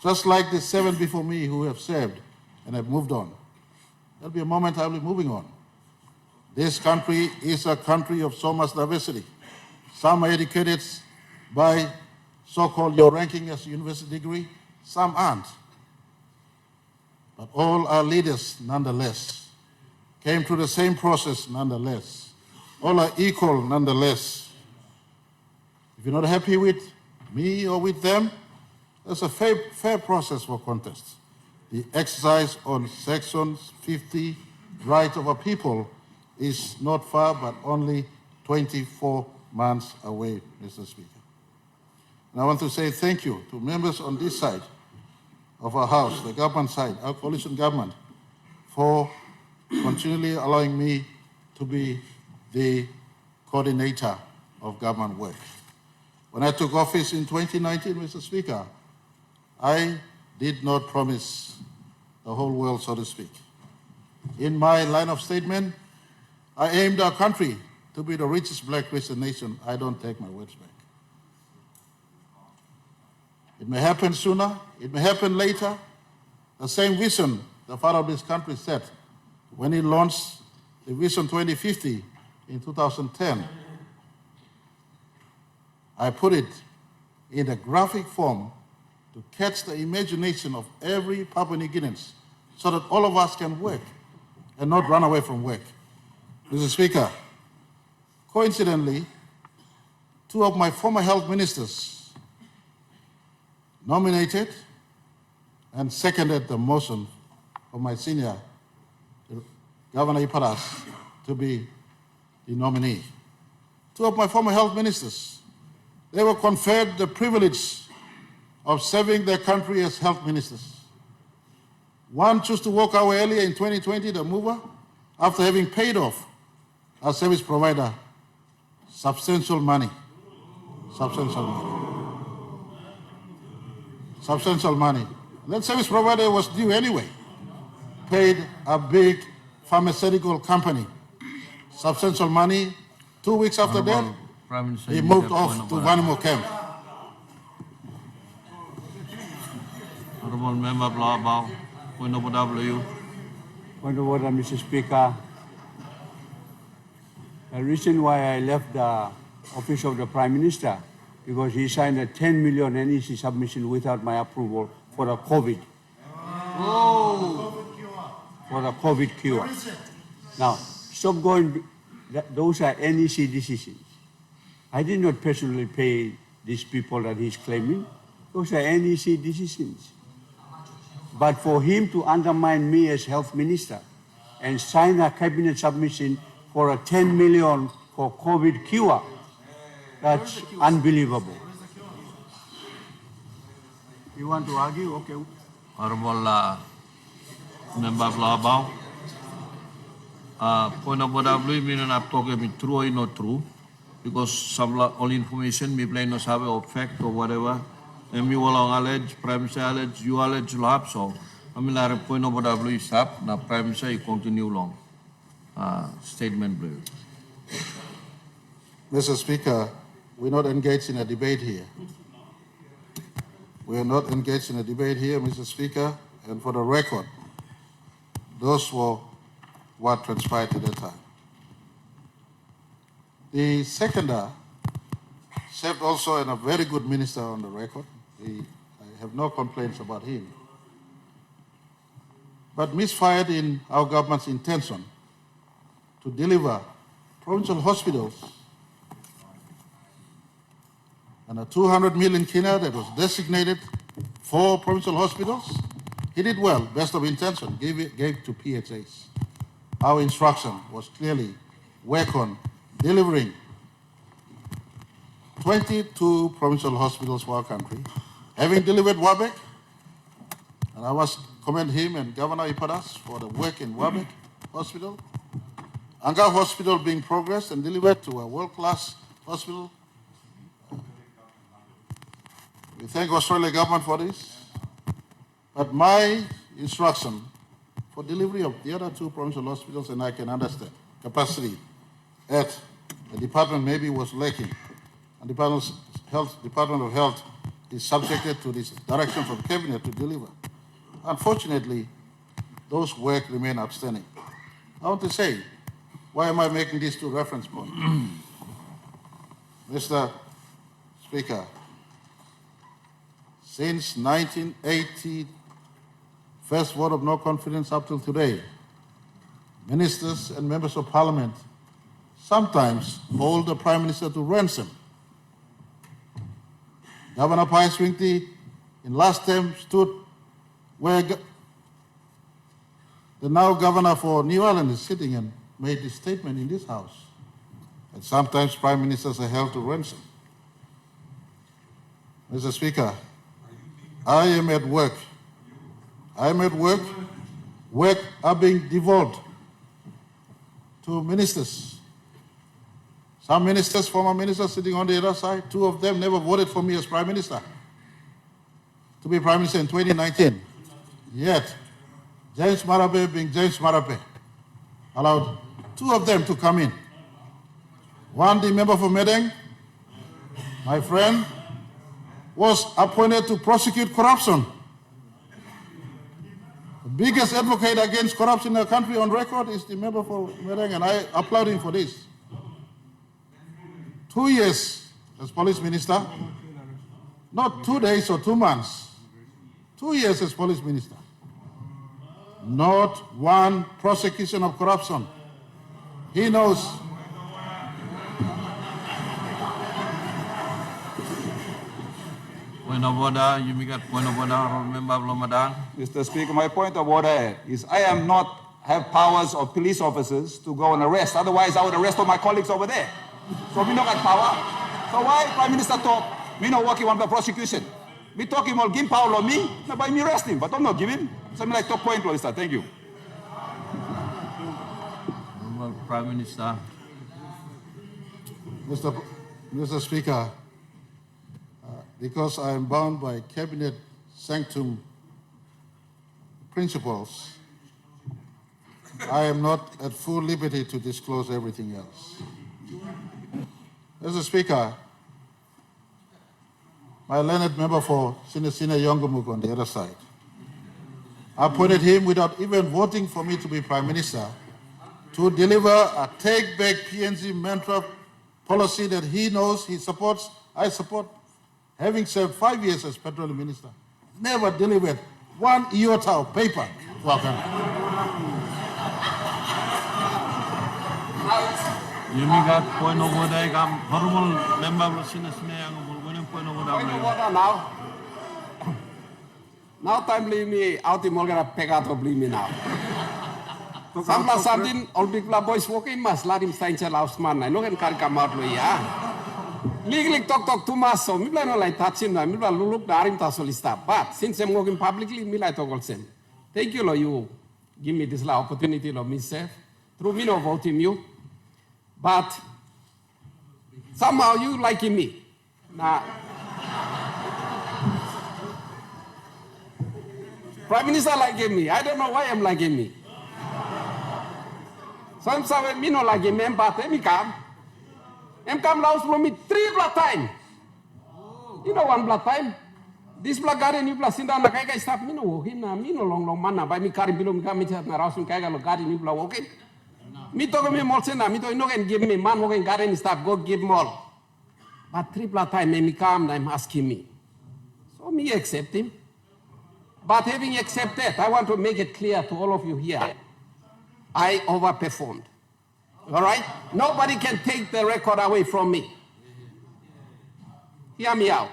Speaker 10: Just like the 7 before me who have served and have moved on, there'll be a moment I'll be moving on. This country is a country of so much diversity. Some are educated by so-called your ranking as a university degree, some aren't. But all our leaders, nonetheless, came through the same process, nonetheless. All are equal, nonetheless. If you're not happy with me or with them, there's a fair process for contest. The exercise on Section 50 rights of a people is not far, but only 24 months away, Mr. Speaker. And I want to say thank you to members on this side of our House, the government side, our coalition government, for continually allowing me to be the coordinator of government work. When I took office in 2019, Mr. Speaker, I did not promise the whole world, so to speak. In my line of statement, I aimed our country to be the richest black Christian nation. I don't take my words back. It may happen sooner, it may happen later. The same vision the father of this country set when he launched the Vision 2050 in 2010. I put it in a graphic form to catch the imagination of every Papua New Guinean so that all of us can work and not run away from work. Mr. Speaker, coincidentally, 2 of my former health ministers nominated and seconded the motion of my senior, Governor Ipatas, to be the nominee. 2 of my former health ministers, they were conferred the privilege of serving their country as health ministers. One chose to walk away earlier in 2020, the mover, after having paid off our service provider substantial money. That service provider was due anyway. Paid a big pharmaceutical company substantial money. 2 weeks after that, he moved off to Vanumu camp.
Speaker 6: Honorable Member Blabao, point of order,
Speaker 8: Point of order, Mr. Speaker. The reason why I left the office of the Prime Minister, because he signed a 10 million NEC submission without my approval for the COVID. For the COVID cure. Now, stop going, those are NEC decisions. I did not personally pay these people that he's claiming. Those are NEC decisions. But for him to undermine me as health minister and sign a cabinet submission for a 10 million for COVID cure, that's unbelievable. You want to argue? Okay.
Speaker 6: Honorable Member Blabao, point of order, me not talking true or not true, because some all information me play no have of fact or whatever, and me will allege, Prime Minister allege, you allege lab, so I mean like point of order is up, now Prime Minister you continue long. Statement, please.
Speaker 10: Mr. Speaker, we're not engaged in a debate here. We are not engaged in a debate here, Mr. Speaker, and for the record, those were what transpired at that time. The seconder served also in a very good minister on the record. I have no complaints about him. But misfired in our government's intention to deliver provincial hospitals and a 200 million kina that was designated for provincial hospitals. He did well, best of intention, gave to PHAs. Our instruction was clearly work on delivering 22 provincial hospitals for our country having delivered Wabek, and I must commend him and Governor Ipatas for the work in Wabek Hospital. Anga Hospital being progressed and delivered to a world-class hospital. We thank Australian government for this. But my instruction for delivery of the other two provincial hospitals, and I can understand, capacity at the department maybe was lacking. And Department of Health is subjected to this direction from Cabinet to deliver. Unfortunately, those work remain outstanding. I want to say, why am I making these two reference points? Mr. Speaker, since 1980, first vote of no confidence up till today, ministers and members of parliament sometimes hold the Prime Minister to ransom. Governor Pius Winkty in last term stood where the now governor for New Ireland is sitting and made this statement in this house. And sometimes prime ministers are held to ransom. Mr. Speaker, I am at work. Work are being devolved to ministers. Some ministers, former ministers sitting on the other side, two of them never voted for me as Prime Minister, to be Prime Minister in 2019. Yet, James Marape being James Marape, allowed two of them to come in. One, the member for Medeng, my friend, was appointed to prosecute corruption. The biggest advocate against corruption in the country on record is the member for Medeng, and I applaud him for this. 2 years as police minister, not 2 days or 2 months, 2 years as police minister. Not one prosecution of corruption. He knows.
Speaker 6: Point of order, you make a point of order, member of Ramadan.
Speaker 1: Mr. Speaker, my point of order is I am not have powers of police officers to go and arrest. Otherwise, I would arrest all my colleagues over there. So we don't got power. So why Prime Minister talk? Me not working on the prosecution. Me talking about give power on me, not by me arrest him, but I'm not giving. Something like top point, Mr. Thank you.
Speaker 6: Prime Minister.
Speaker 10: Mr. Speaker, because I am bound by Cabinet sanctum principles, I am not at full liberty to disclose everything else. Mr. Speaker, my learned member for Sinisina Yongumuk on the other side, I appointed him without even voting for me to be Prime Minister to deliver a take-back PNG mantra policy that he knows he supports, I support, having served 5 years as Petroleum Minister. Never delivered one iota of paper to our country.
Speaker 6: You make a point of order, honorable member of Sinisina, point of order.
Speaker 11: Now time believe me, out in Molgara Pegato believe me now. Samla Sandin, all big boys walking must let him sign Lausman. I know can come out ya. Legally talk too much, so maybe I don't like touching them, maybe I look the Arim Tasolista. But since I'm working publicly, me like talk also. Thank you, you give me this opportunity of myself. Through me no voting you. But somehow you liking me. Now Prime Minister liking me. I don't know why I'm liking me. Sometimes me no like him, but me come. Em come last from me 3 blood time. You know 1 blood time. This blood garden you blood sinda na kaya stop me no walking na me no long mana by me carry below me come me chat na raus me kaya lo garden you blood walking. Me talk me more na me to no can give me man walking garden stop go give more. But 3 blood time me come na him asking me. So me accept him. But having accepted, I want to make it clear to all of you here. I overperformed. All right? Nobody can take the record away from me. Hear me out.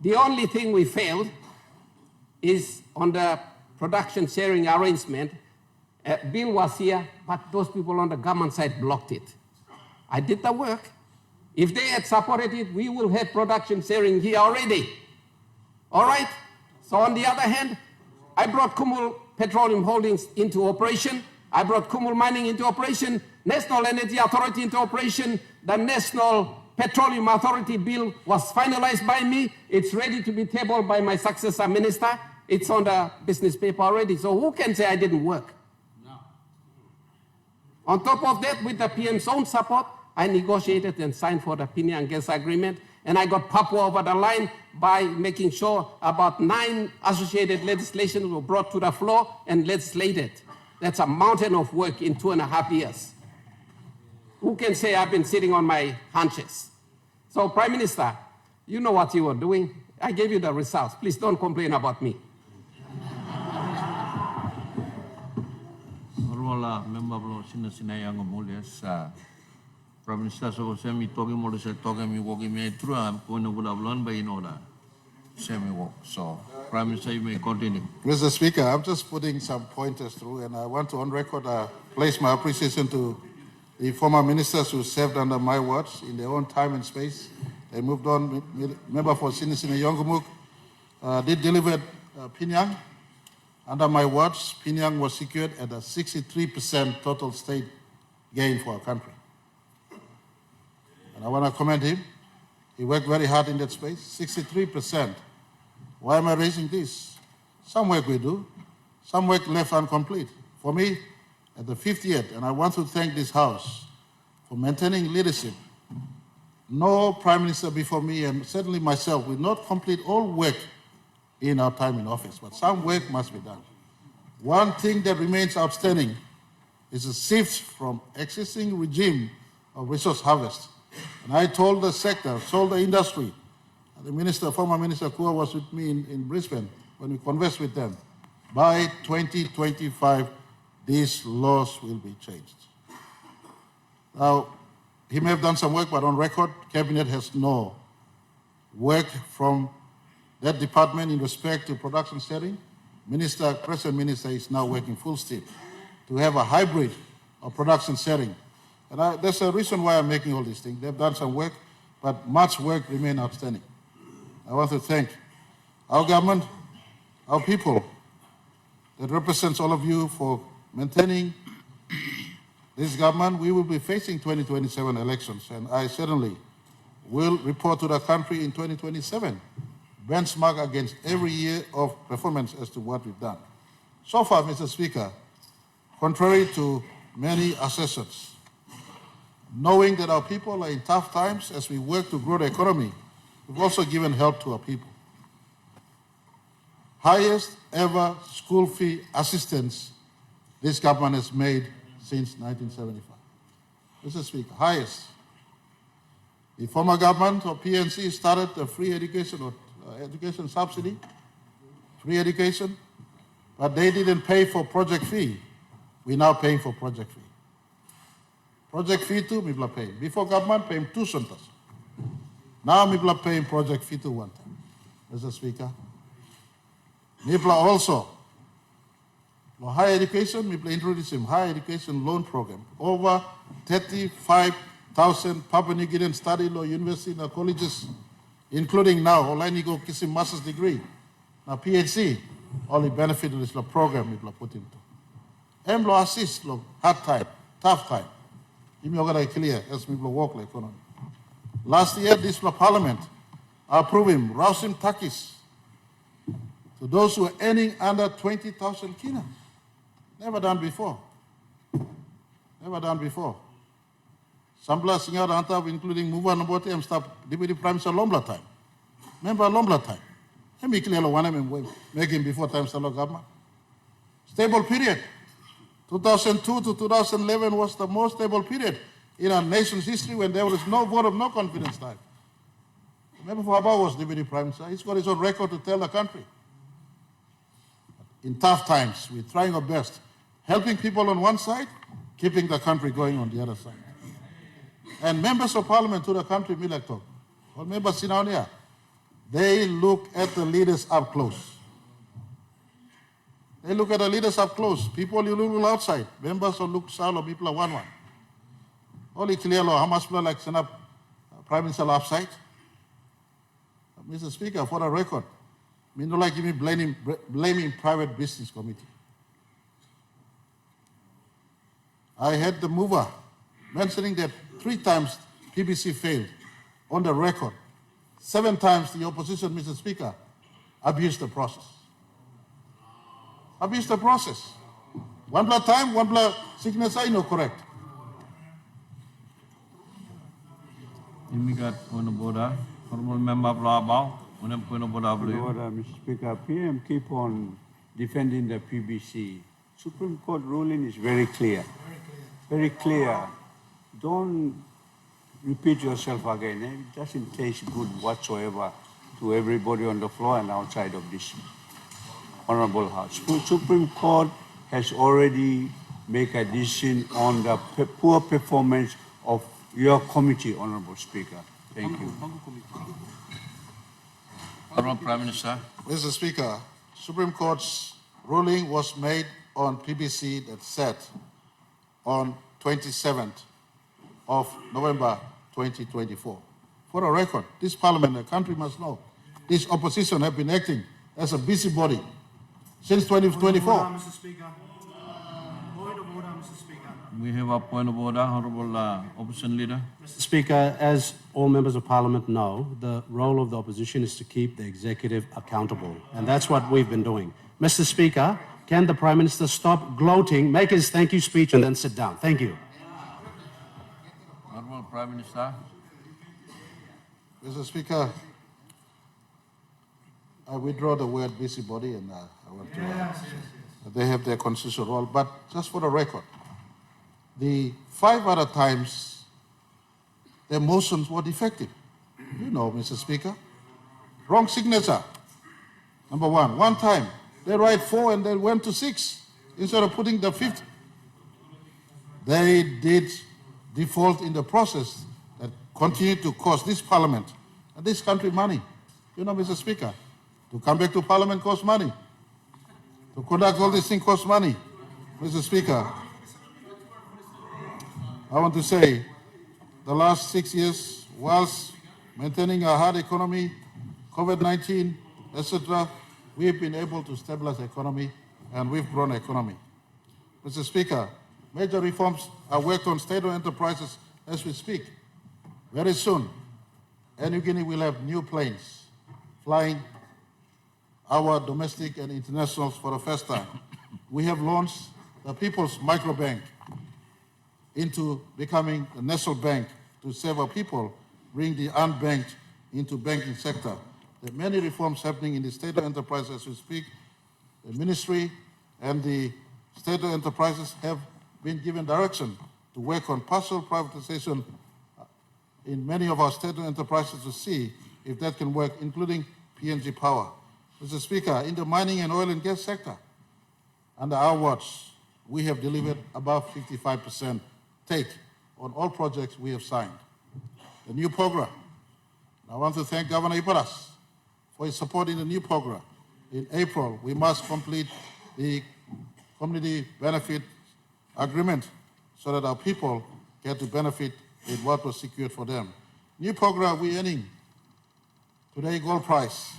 Speaker 11: The only thing we failed is on the production sharing arrangement. Bill was here, but those people on the government side blocked it. I did the work. If they had supported it, we will have production sharing here already. All right? So on the other hand, I brought Kumul Petroleum Holdings into operation. I brought Kumul Mining into operation, National Energy Authority into operation. The National Petroleum Authority bill was finalized by me. It's ready to be tabled by my successor minister. It's on the business paper already. So who can say I didn't work? No. On top of that, with the PM's own support, I negotiated and signed for the Pinang gas agreement, and I got Papua over the line by making sure about 9 associated legislations were brought to the floor and legislated. That's a mountain of work in 2.5 years. Who can say I've been sitting on my haunches? So, Prime Minister, you know what you were doing. I gave you the results. Please don't complain about me.
Speaker 6: Rola member blo sina yang mulias Prime Minister so semi togi mo se togi mi wogi me tru am ko na bula blon ba inoda semi wo. So Prime Minister, you may continue.
Speaker 10: Mr. Speaker, I'm just putting some pointers through, and I want to on record place my appreciation to the former ministers who served under my watch in their own time and space. They moved on. Member for Sinisina Yongumuk did deliver Pinang. Under my watch, Pinang was secured at a 63% total state gain for our country. And I want to commend him. He worked very hard in that space, 63%. Why am I raising this? Some work we do, some work left incomplete. For me, at the 50th, and I want to thank this House for maintaining leadership. No Prime Minister before me, and certainly myself, will not complete all work in our time in office, but some work must be done. One thing that remains outstanding is a shift from existing regime of resource harvest. And I told the sector, told the industry, the minister, former Minister Kua was with me in Brisbane when we conversed with them. By 2025, these laws will be changed. Now, he may have done some work, but on record, Cabinet has no work from that department in respect to production setting. Present Minister is now working full steam to have a hybrid of production setting. And there's a reason why I'm making all these things. They've done some work, but much work remains outstanding. I want to thank our government, our people that represents all of you for maintaining this government. We will be facing 2027 elections, and I certainly will report to the country in 2027, benchmark against every year of performance as to what we've done. So far, Mr. Speaker, contrary to many assessors, knowing that our people are in tough times as we work to grow the economy, we've also given help to our people. Highest ever school fee assistance this government has made since 1975. Mr. Speaker, highest. The former government of PNC started a free education or education subsidy, free education, but they didn't pay for project fee. We're now paying for project fee. Project fee too, people are paying. Before government, paying 2 centers. Now people are paying project fee to 1 time. Mr. Speaker, people are also, for higher education, people introducing higher education loan program. Over 35,000 Papua New Guinean study law university and colleges, including now, Olainigo Kisim master's degree. Now PhD, only benefit of this program people are put into. MLO assist, hard time, tough time. Give me a clear as people work like economy. Last year, this parliament approving Rausim Takis to those who are earning under 20,000 kina. Never done before. Never done before. Sambla Singar Antab, including Muba Nabote and staff, Deputy Prime Minister Lombla time. Remember Lombla time? Let me clear one of making before time Salo government. Stable period. 2002 to 2011 was the most stable period in our nation's history when there was no vote of no confidence time. Remember Faba was Deputy Prime Minister. He's got his own record to tell the country. In tough times, we're trying our best, helping people on one side, keeping the country going on the other side. And members of parliament to the country, Milakto, or members sitting down here, they look at the leaders up close. They look at the leaders up close. People you look outside. Members of look south or people are 1-1. Only clear law, how much people like send up Prime Minister upside? Mr. Speaker, for the record, Me no like me blaming private business committee. I had the mover mentioning that 3 times PBC failed on the record. 7 times the opposition, Mr. Speaker, abused the process. Abused the process. One blood time, one blood signature, no correct.
Speaker 6: Imigat point of order. Honorable Member Blabao. Point of order.
Speaker 8: Mr. Speaker, PM keep on defending the PBC. Supreme Court ruling is very clear. Very clear. Don't repeat yourself again. It doesn't taste good whatsoever to everybody on the floor and outside of this Honorable House. Supreme Court has already made a decision on the poor performance of your committee, Honorable Speaker. Thank you.
Speaker 6: Honorable Prime Minister.
Speaker 10: Mr. Speaker, Supreme Court's ruling was made on PBC that said on 27th of November 2024. For the record, this parliament, the country must know, this opposition have been acting as a busybody since 2024.
Speaker 5: Mr. Speaker. Point of order, Mr. Speaker.
Speaker 6: We have a point of order, Honorable Opposition Leader.
Speaker 3: Mr. Speaker, as all members of parliament know, the role of the opposition is to keep the executive accountable. And that's what we've been doing. Mr. Speaker, can the Prime Minister stop gloating, make his thank you speech, and then sit down? Thank you.
Speaker 6: Honorable Prime Minister.
Speaker 10: Mr. Speaker, I withdraw the word busybody and I want to, they have their constitutional role, but just for the record, the 5 other times their motions were defective. You know, Mr. Speaker. Wrong signature, number 1. One time, they write 4 and they went to 6 instead of putting the 5th. They did default in the process that continued to cost this parliament and this country money. You know, Mr. Speaker, to come back to parliament costs money. To conduct all these things costs money. Mr. Speaker, I want to say the last 6 years, whilst maintaining a hard economy, COVID-19, etc., we've been able to stabilize the economy and we've grown the economy. Mr. Speaker, major reforms are worked on state-owned enterprises as we speak. Very soon, New Guinea will have new planes flying our domestic and internationals for the first time. We have launched the People's Microbank into becoming a national bank to serve our people, bring the unbanked into banking sector. There are many reforms happening in the state-owned enterprise as we speak. The ministry and the state-owned enterprises have been given direction to work on partial privatization in many of our state-owned enterprises to see if that can work, including PNG Power. Mr. Speaker, in the mining and oil and gas sector, under our watch, we have delivered above 55% take on all projects we have signed. The new program, I want to thank Governor Ipatas for his support in the new program. In April, we must complete the community benefit agreement so that our people get to benefit in what was secured for them. New program, we're earning today gold price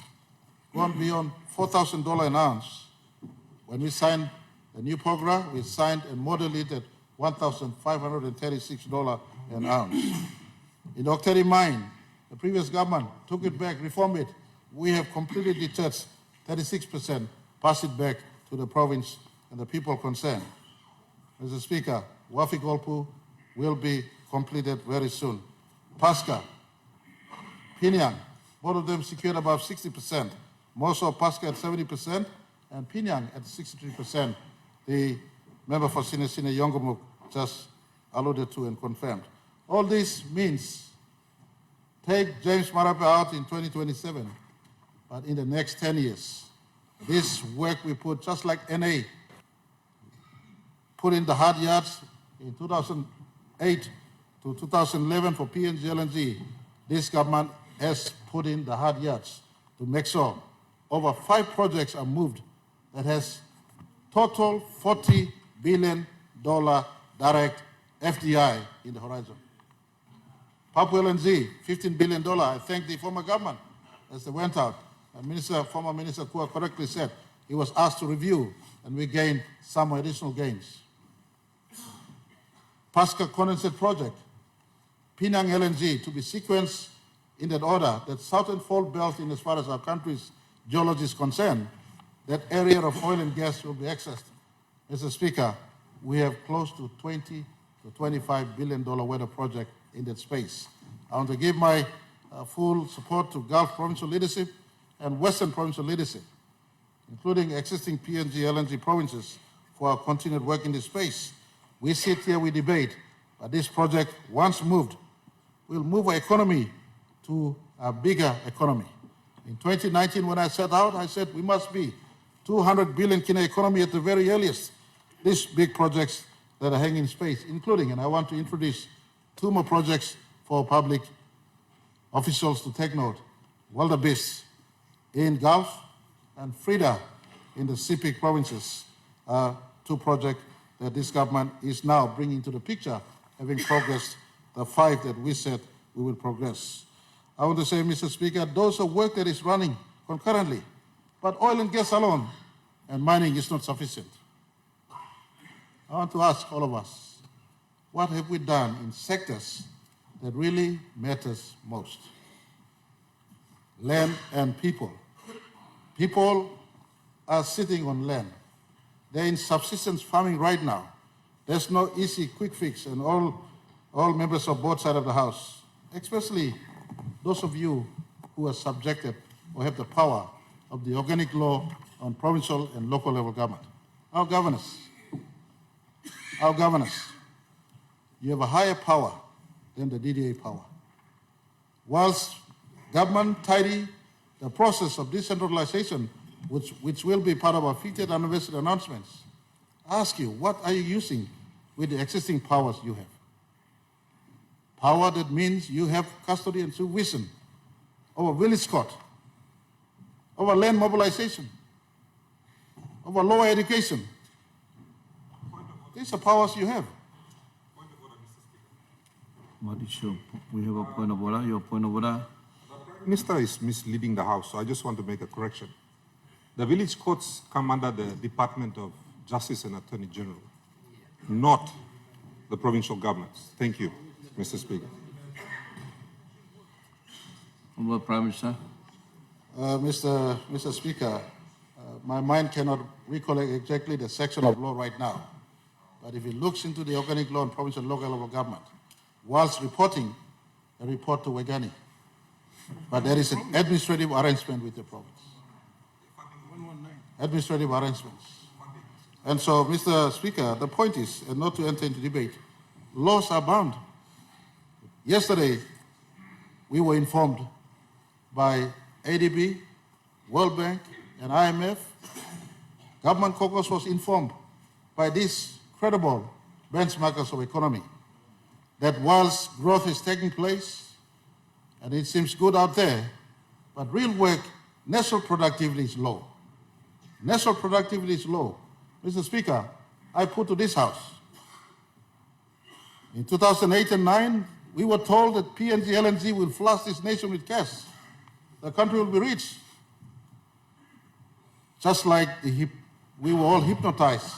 Speaker 10: gone beyond $4,000 an ounce. When we signed the new program, we signed and modeled it at $1,536 an ounce. In the Octari mine, the previous government took it back, reformed it. We have completely detached 36%, passed it back to the province and the people concerned. Mr. Speaker, Wafi Golpu will be completed very soon. Pasca, Pinyang, both of them secured above 60%. Most of Pasca at 70% and Pinyang at 63%. The member for Sine Yongomuk just alluded to and confirmed. All this means take James Marape out in 2027, but in the next 10 years, this work we put, just like NA, put in the hard yards in 2008 to 2011 for PNG LNG, this government has put in the hard yards to make sure over 5 projects are moved that has total $40 billion direct FDI in the horizon. Papua LNG, $15 billion. I thank the former government as they went out. Former Minister Kua correctly said, he was asked to review, and we gained some additional gains. Pasca Condensate Project, Penang LNG, to be sequenced in that order, that southern fault belt, in as far as our country's geology is concerned, that area of oil and gas will be accessed. Mr. Speaker, we have close to $20 to $25 billion worth of project in that space. I want to give my full support to Gulf provincial leadership and Western provincial leadership, including existing PNG, LNG provinces, for our continued work in this space. We sit here, we debate, but this project, once moved, will move our economy to a bigger economy. In 2019, when I set out, I said we must be 200 billion Kina economy at the very earliest. These big projects that are hanging in space, including, and I want to introduce 2 more projects for public officials to take note. Wildebeest in Gulf and Frida in the CPIC provinces, 2 projects that this government is now bringing to the picture, having progressed the 5 that we said we will progress. I want to say, Mr. Speaker, those are work that is running concurrently, but oil and gas alone and mining is not sufficient. I want to ask all of us, what have we done in sectors that really matters most? Land and people. People are sitting on land. They're in subsistence farming right now. There's no easy quick fix, and all members of both sides of the House, especially those of you who are subjected or have the power of the organic law on provincial and local level government. Our governors, you have a higher power than the DDA power. Whilst government tidy the process of decentralization, which will be part of our 50th anniversary announcements, I ask you, what are you using with the existing powers you have? Power that means you have custody and supervision over village court, over land mobilization, over lower education. These are powers you have.
Speaker 6: We have a point of order. Your point of order.
Speaker 12: The Minister is misleading the House, so I just want to make a correction. The village courts come under the Department of Justice and Attorney General, not the provincial governments. Thank you, Mr. Speaker.
Speaker 6: Honourable Prime Minister.
Speaker 10: Mr. Speaker, my mind cannot recall exactly the section of law right now, but if it looks into the organic law and provincial local level government, whilst reporting, a report to Wegani. But there is an administrative arrangement with the province. Administrative arrangements. And so, Mr. Speaker, the point is, and not to enter into debate, laws are bound. Yesterday, we were informed by ADB, World Bank, and IMF. Government caucus was informed by these credible benchmarkers of economy that whilst growth is taking place, and it seems good out there, but real work, national productivity is low. National productivity is low. Mr. Speaker, I put to this House. In 2008 and 9, we were told that PNG LNG will flush this nation with cash. The country will be rich. Just like we were all hypnotized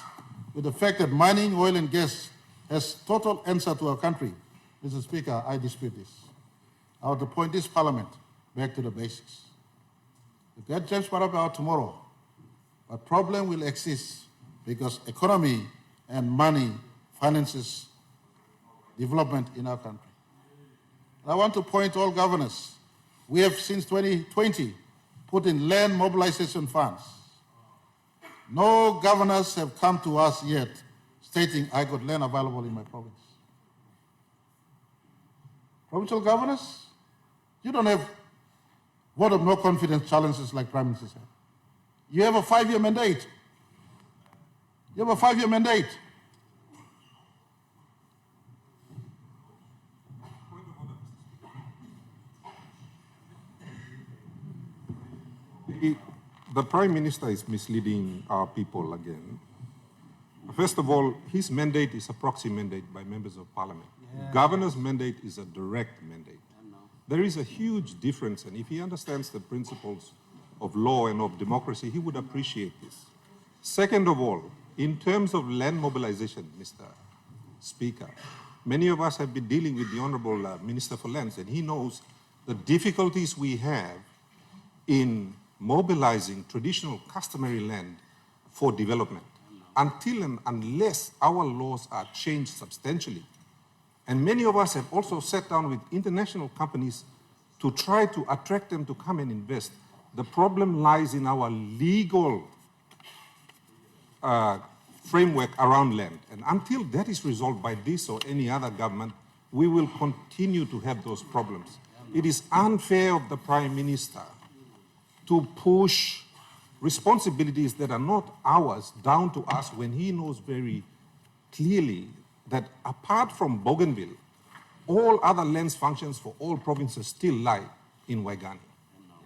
Speaker 10: with the fact that mining, oil and gas has total answer to our country. Mr. Speaker, I dispute this. I want to point this Parliament back to the basics. You get James Marape out tomorrow, but problem will exist because economy and money finances development in our country. And I want to point to all governors. We have since 2020 put in land mobilization funds. No governors have come to us yet stating, I got land available in my province. Provincial governors, you don't have vote of no confidence challenges like Prime Minister said. You have a 5-year mandate. You have a 5-year mandate.
Speaker 12: The Prime Minister is misleading our people again. First of all, his mandate is a proxy mandate by members of Parliament. Yeah. Governor's mandate is a direct mandate. There is a huge difference, and if he understands the principles of law and of democracy, he would appreciate this. Second of all, in terms of land mobilization, Mr. Speaker, many of us have been dealing with the Honorable Minister for Lands, and he knows the difficulties we have in mobilizing traditional customary land for development until and unless our laws are changed substantially. And many of us have also sat down with international companies to try to attract them to come and invest. The problem lies in our legal framework around land. And until that is resolved by this or any other government, we will continue to have those problems. It is unfair of the Prime Minister to push responsibilities that are not ours down to us when he knows very clearly that apart from Bougainville, all other lands functions for all provinces still lie in Waigani.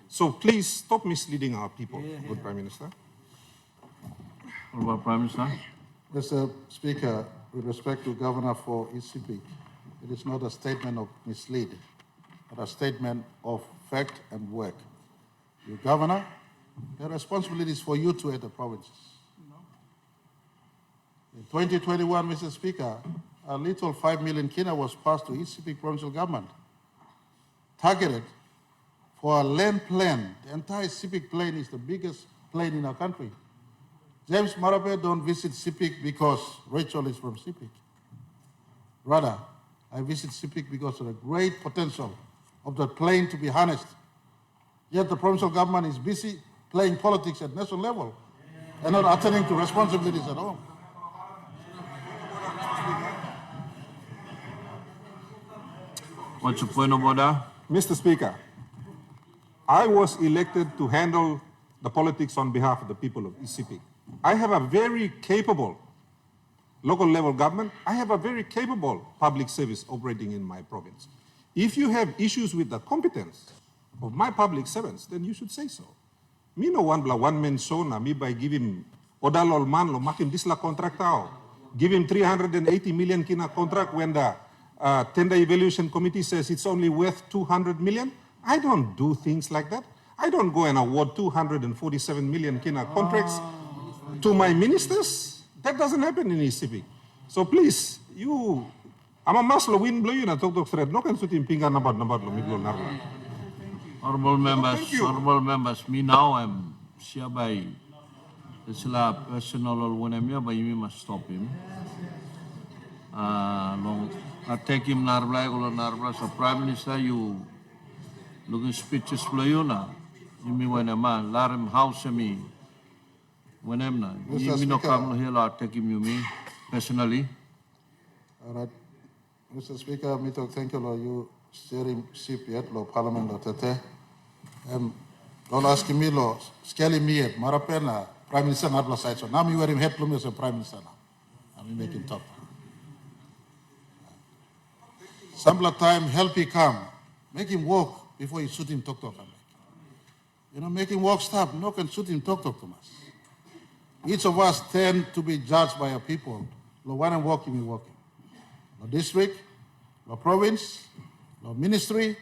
Speaker 12: So please stop misleading our people, good Prime Minister.
Speaker 6: What about Prime Minister?
Speaker 5: Mr. Speaker, with respect to Governor for ECP, it is not a statement of mislead, but a statement of fact and work. You Governor, the responsibility is for you to at the provinces. In 2021, Mr. Speaker, a little 5 million kina was passed to ECP provincial government, targeted for a land plan. The entire CPIC plain is the biggest plain in our country. James Marape don't visit CPIC because Rachel is from CPIC. Rather, I visit CPIC because of the great potential of the plain to be harnessed. Yet the provincial government is busy playing politics at national level and not attending to responsibilities at all.
Speaker 6: What's your point of order?
Speaker 12: Mr. Speaker, I was elected to handle the politics on behalf of the people of ECP. I have a very capable local level government. I have a very capable public service operating in my province. If you have issues with the competence of my public servants, then you should say so. Me no one man show na me by give him odalol man lo makin disla contract tao. Give him 380 million kina contract when the tender evaluation committee says it's only worth 200 million. I don't do things like that. I don't go and award 247 million kina contracts to my ministers. That doesn't happen in ECP. So please, you, I'm a maslo win blow you na talk thread. No can suit him pinga nabat lo miglo narla.
Speaker 6: Honorable members, me now I'm siya it's a personal or when I'm here, but you must stop him. Long I take him Narbla, so Prime Minister, you looking speeches flow you na. You mean when I'm Larim house me when I'm not. You mean no come here, I'll take him you me personally.
Speaker 5: All right. Mr. Speaker, me to thank you, Lord, you steering ship yet, Lord Parliament, Lord Tete. Don't ask me, Lord, scaling me at Marapena, Prime Minister Narbla side. So now me wearing head plume as a Prime Minister now. I'm making top. Sample time, help he come. Make him walk before you shoot him, talk. You know, make him walk, stop. No can shoot him, talk to us. Each of us tend to be judged by our people. Lo one and walking, we walking. Lo district, lo province, lo ministry,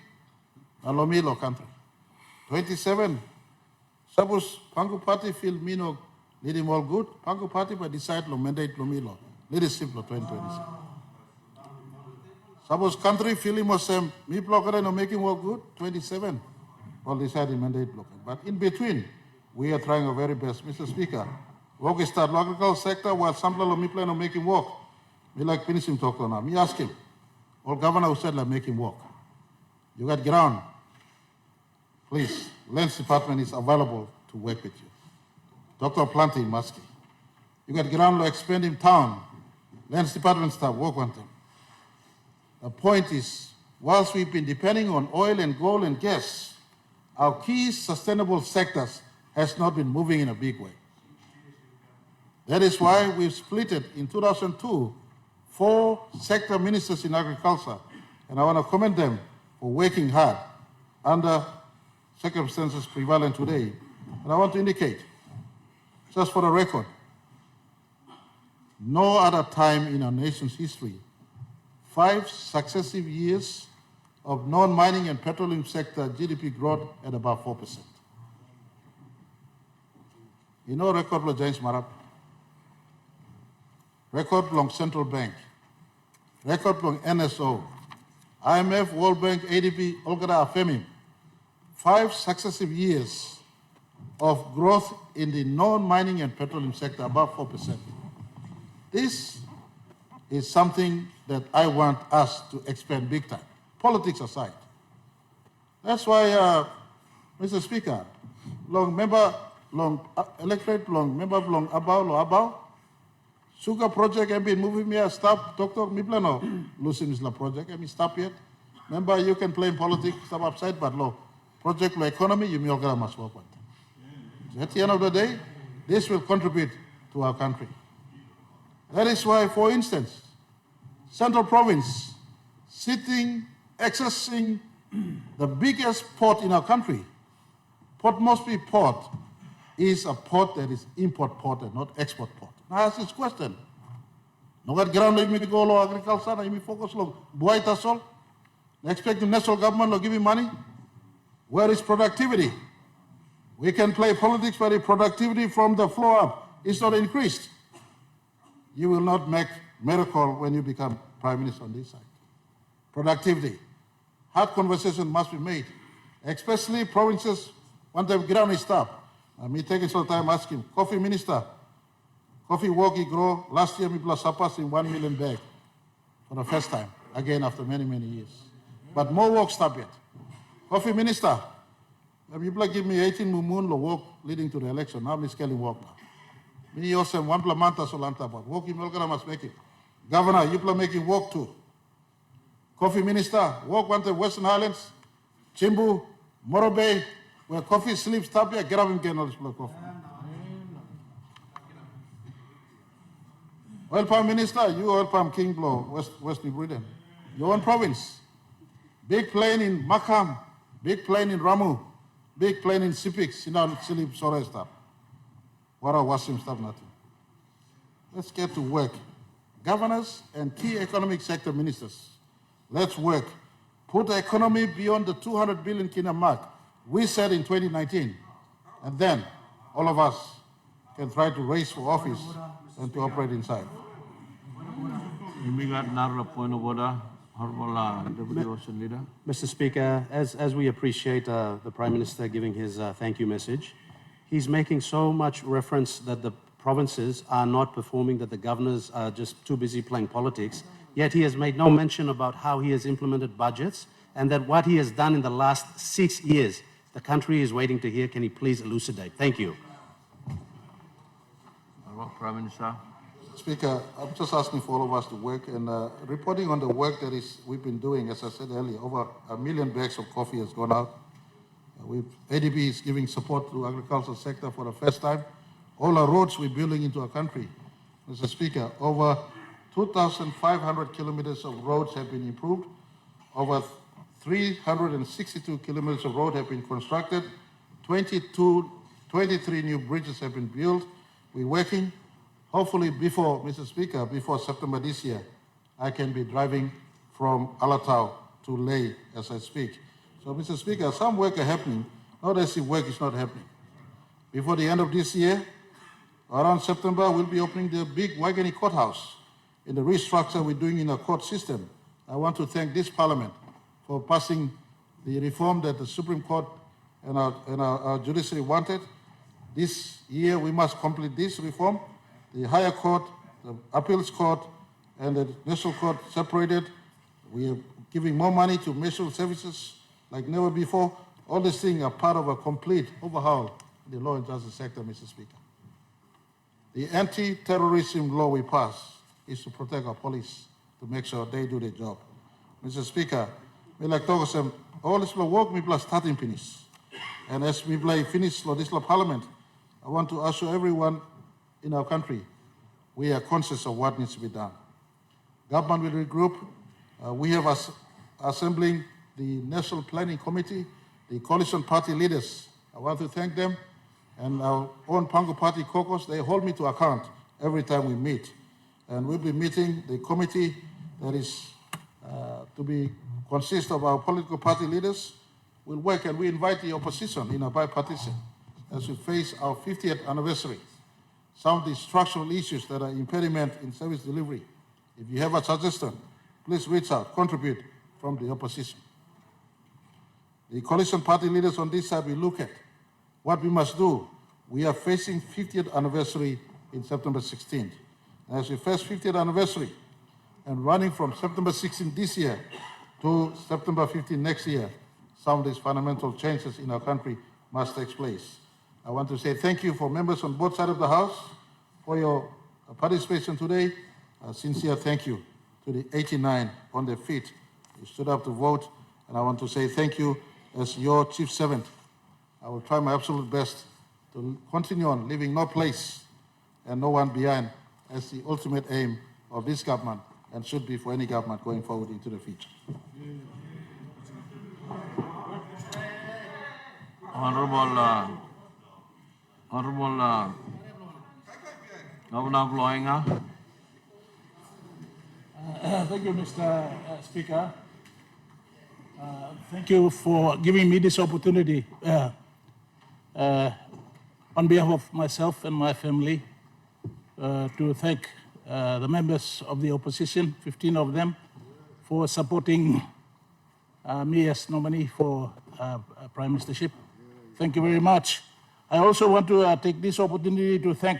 Speaker 5: and lo me, lo country. 27. Suppose Pangu Party feel me no lead him all good. Pangu Party but decide lo mandate lo me lo. Leadership lo 2027. Suppose country feel him was me blocker no make him work good. 27. All decide him mandate blocking. But in between, we are trying our very best. Mr. Speaker, work is start agricultural sector while some lo me plan no make him work. Me like finish him talk now. Me ask him. All governor who said like make him work. You got ground. Please, Lands Department is available to work with you. Dr. Planting Maski. You got ground to expand in town. Lands Department staff work on them. The point is, whilst we've been depending on oil and gold and gas, our key sustainable sectors has not been moving in a big way. That is why we've split it in 2002, 4 sector ministers in agriculture, and I want to commend them for working hard under circumstances prevalent today. And I want to indicate, just for the record, no other time in our nation's history, 5 successive years of non-mining and petroleum sector GDP growth at about 4%.
Speaker 10: You know record lo James Marape. Record long Central Bank. Record long NSO. IMF, World Bank, ADB, Olgada Afemi. 5 successive years of growth in the non-mining and petroleum sector, above 4%. This is something that I want us to expand big time, politics aside. That's why, Mr. Speaker, long member, long electorate, long member, long abao, Sugar project have been moving me, stop, Dr. Miplano, Lucy Misla project, have been stop yet. Remember, you can play in politics, stop upside, but low. Project law economy, you must work with. At the end of the day, this will contribute to our country. That is why, for instance, Central Province, accessing the biggest port in our country, Port Moresby Port is a port that is import port and not export port. Now I ask this question. No got ground let me to go lo agriculture, let me focus lo buaita sol. Expect the national government to give me money. Where is productivity? We can play politics, but if productivity from the floor up is not increased, you will not make miracle when you become prime minister on this side. Productivity. Hard conversation must be made, especially provinces want to ground is stop. Me taking some time asking, coffee minister, coffee walkie grow, last year we plus surpassing 1 million bag for the first time, again after many, many years. But more work stop yet. Coffee minister, people give me 18 mumun lo work leading to the election, now I'm scaling work now. Me also one plamanta solanta, but working Melgara must make it. Governor, you are making work too. Coffee minister, work one to Western Highlands, Chimbu, Marape, where coffee sleeps, stop here, get up and get all this coffee. Oil palm minister, you oil palm king blow, West New Britain. Your own province. Big plane in Makam, big plane in Ramu, big plane in Sipik, Sinan, Silip, Sora stuff. What are Wasim stuff, nothing. Let's get to work. Governors and key economic sector ministers, let's work. Put the economy beyond the 200 billion kina mark we said in 2019. And then all of us can try to race for office and to operate inside.
Speaker 3: Mr. Speaker, as we appreciate the Prime Minister giving his thank you message, he's making so much reference that the provinces are not performing, that the governors are just too busy playing politics, yet he has made no mention about how he has implemented budgets and that what he has done in the last 6 years, the country is waiting to hear. Can he please elucidate? Thank you.
Speaker 6: Prime Minister.
Speaker 10: Speaker, I'm just asking for all of us to work and reporting on the work that we've been doing. As I said earlier, over 1 million bags of coffee has gone out. ADB is giving support to the agricultural sector for the first time. All our roads we're building into our country. Mr. Speaker, over 2,500 kilometers of roads have been improved. Over 362 kilometers of road have been constructed. 23 new bridges have been built. We're working. Hopefully before, Mr. Speaker, before September this year, I can be driving from Alatau to Leh as I speak. So, Mr. Speaker, some work are happening. Not as if work is not happening. Before the end of this year, around September, we'll be opening the big Waigani courthouse in the restructure we're doing in our court system. I want to thank this Parliament for passing the reform that the Supreme Court and our judiciary wanted. This year, we must complete this reform. The higher court, the appeals court, and the national court separated. We are giving more money to national services like never before. All these things are part of a complete overhaul of the law and justice sector, Mr. Speaker. The anti-terrorism law we passed is to protect our police, to make sure they do their job. Mr. Speaker, we like talk some all this work we plus starting finish. And as we play finish this parliament, I want to assure everyone in our country, we are conscious of what needs to be done. Government will regroup. We have assembling the National Planning Committee, the coalition party leaders. I want to thank them. And our own Pango Party caucus, they hold me to account every time we meet. And we'll be meeting the committee that is to consist of our political party leaders. We'll work and we invite the opposition in a bipartisan. as we face our 50th anniversary, some of the structural issues that are impediment in service delivery. If you have a suggestion, please reach out, contribute from the opposition. The coalition party leaders on this side will look at what we must do. We are facing 50th anniversary in September 16th. As we face 50th anniversary and running from September 16th this year to September 15th next year, some of these fundamental changes in our country must take place. I want to say thank you for members on both sides of the House for your participation today. A sincere thank you to the 89 on their feet who stood up to vote. And I want to say thank you as your chief servant. I will try my absolute best to continue on leaving no place and no one behind as the ultimate aim of this government and should be for any government going forward into the future.
Speaker 6: Honorable Governor of Loinga.
Speaker 13: Thank you, Mr. Speaker. Thank you for giving me this opportunity on behalf of myself and my family to thank the members of the opposition, 15 of them, for supporting me as nominee for Prime Ministership. Thank you very much. I also want to take this opportunity to thank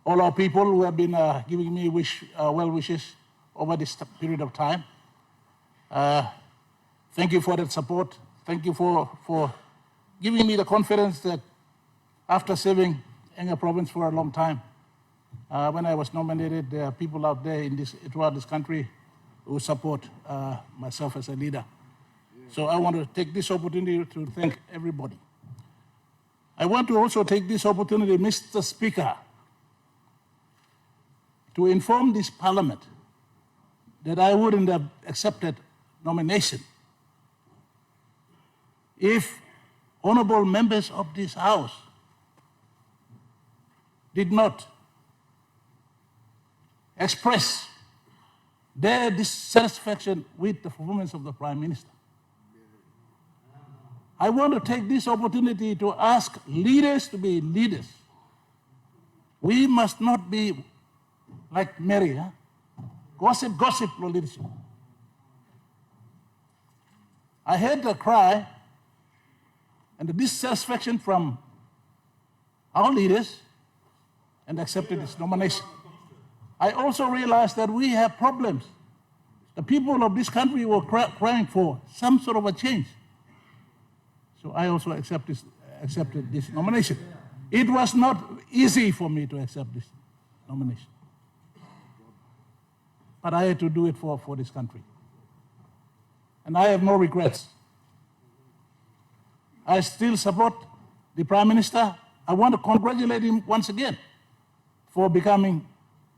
Speaker 13: all our people who have been giving me well wishes over this period of time. Thank you for that support. Thank you for giving me the confidence that after serving Enga province for a long time, when I was nominated, there are people out there throughout this country who support myself as a leader. So I want to take this opportunity to thank everybody. I want to also take this opportunity, Mr. Speaker, to inform this Parliament that I wouldn't have accepted nomination if honorable members of this House did not express their dissatisfaction with the performance of the Prime Minister. I want to take this opportunity to ask leaders to be leaders. We must not be like Mary, gossip for leadership. I heard the cry and the dissatisfaction from our leaders and accepted this nomination. I also realized that we have problems. The people of this country were crying for some sort of a change. So I also accepted this nomination. It was not easy for me to accept this nomination. But I had to do it for this country. And I have no regrets. I still support the Prime Minister. I want to congratulate him once again for becoming,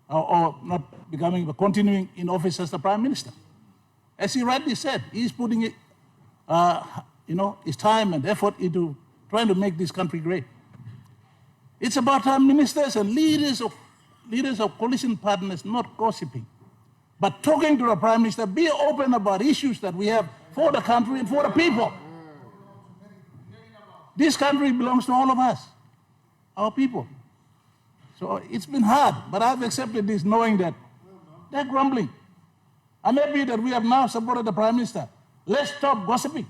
Speaker 13: or not becoming, but continuing in office as the Prime Minister. As he rightly said, he's putting it, his time and effort into trying to make this country great. It's about our ministers and leaders of coalition partners not gossiping, but talking to the Prime Minister, be open about issues that we have for the country and for the people. This country belongs to all of us, our people. So it's been hard, but I've accepted this knowing that they're grumbling. I'm happy that we have now supported the Prime Minister. Let's stop gossiping.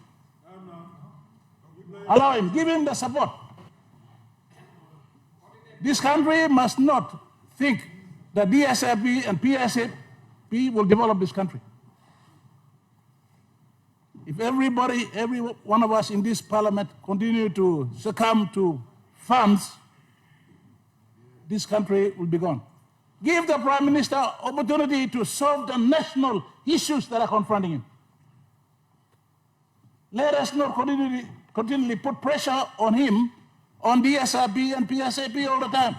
Speaker 13: Allow him, give him the support. This country must not think that DSIP and PSAP will develop this country. If every one of us in this Parliament continue to succumb to funds, this country will be gone. Give the Prime Minister opportunity to solve the national issues that are confronting him. Let us not continually put pressure on him, on DSIP and PSAP all the time.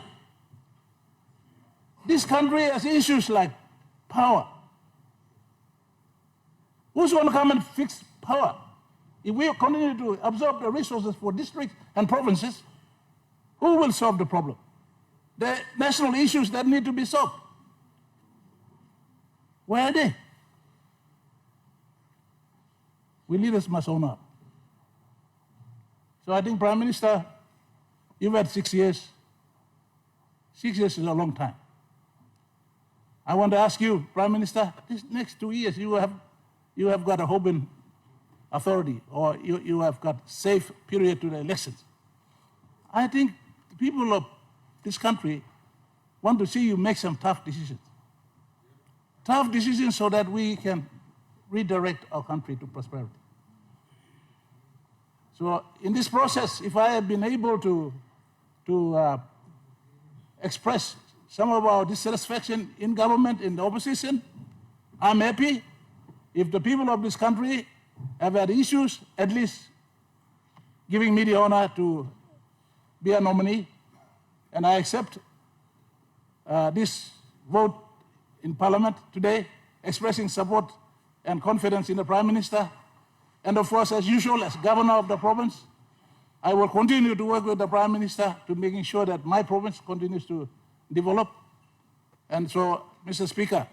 Speaker 13: This country has issues like power. Who's going to come and fix power? If we continue to absorb the resources for districts and provinces, who will solve the problem? The national issues that need to be solved. Where are they? We leaders must own up. So I think, Prime Minister, You've had 6 years. 6 years is a long time. I want to ask you, Prime Minister, these next 2 years, you have got a open authority, or you have got safe period to the elections. I think the people of this country want to see you make some tough decisions. Tough decisions so that we can redirect our country to prosperity. So in this process, if I have been able to express some of our dissatisfaction in government, in the opposition, I'm happy. If the people of this country have had issues, at least giving me the honor to be a nominee, and I accept this vote in Parliament today, expressing support and confidence in the Prime Minister. And of course, as usual, as Governor of the province, I will continue to work with the Prime Minister to making sure that my province continues to develop. And so, Mr. Speaker,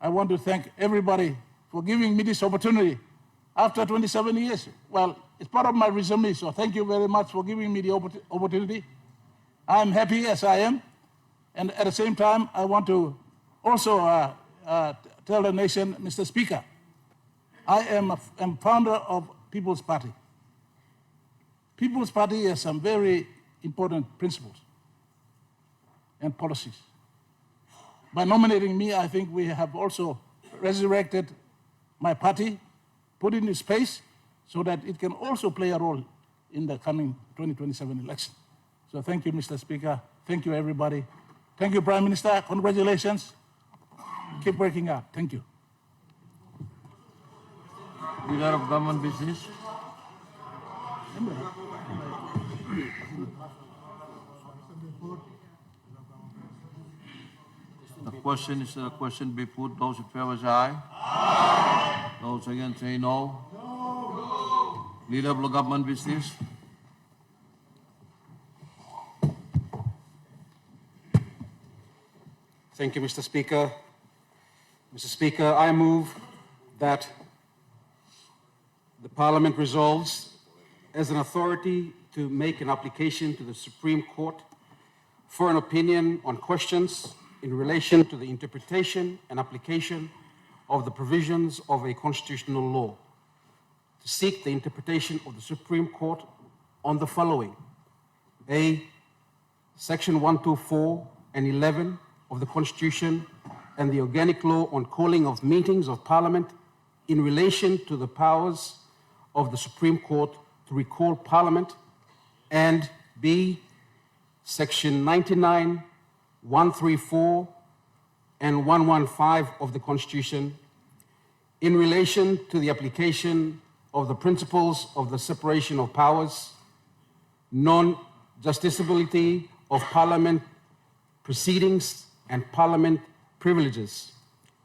Speaker 13: I want to thank everybody for giving me this opportunity after 27 years. Well, it's part of my resume, so thank you very much for giving me the opportunity. I'm happy as I am, and at the same time, I want to also tell the nation, Mr. Speaker, I am founder of People's Party. People's Party has some very important principles and policies. By nominating me, I think we have also resurrected my party, put it in space so that it can also play a role in the coming 2027 election. So thank you, Mr. Speaker. Thank you, everybody. Thank you, Prime Minister. Congratulations. Keep working hard. Thank you.
Speaker 6: Leader of Government Business. The question is the question be put. Those in favor say aye. Aye. Those against say no. No. Leader of the Government Business.
Speaker 3: Thank you, Mr. Speaker. Mr. Speaker, I move that the Parliament resolves as an authority to make an application to the Supreme Court for an opinion on questions in relation to the interpretation and application of the provisions of a constitutional law, to seek the interpretation of the Supreme Court on the following: A, Section 124 and 11 of the Constitution and the organic law on calling of meetings of Parliament in relation to the powers of the Supreme Court to recall Parliament, and B, Section 99, 134, and 115 of the Constitution in relation to the application of the principles of the separation of powers, non-justiciability of Parliament proceedings and Parliament privileges,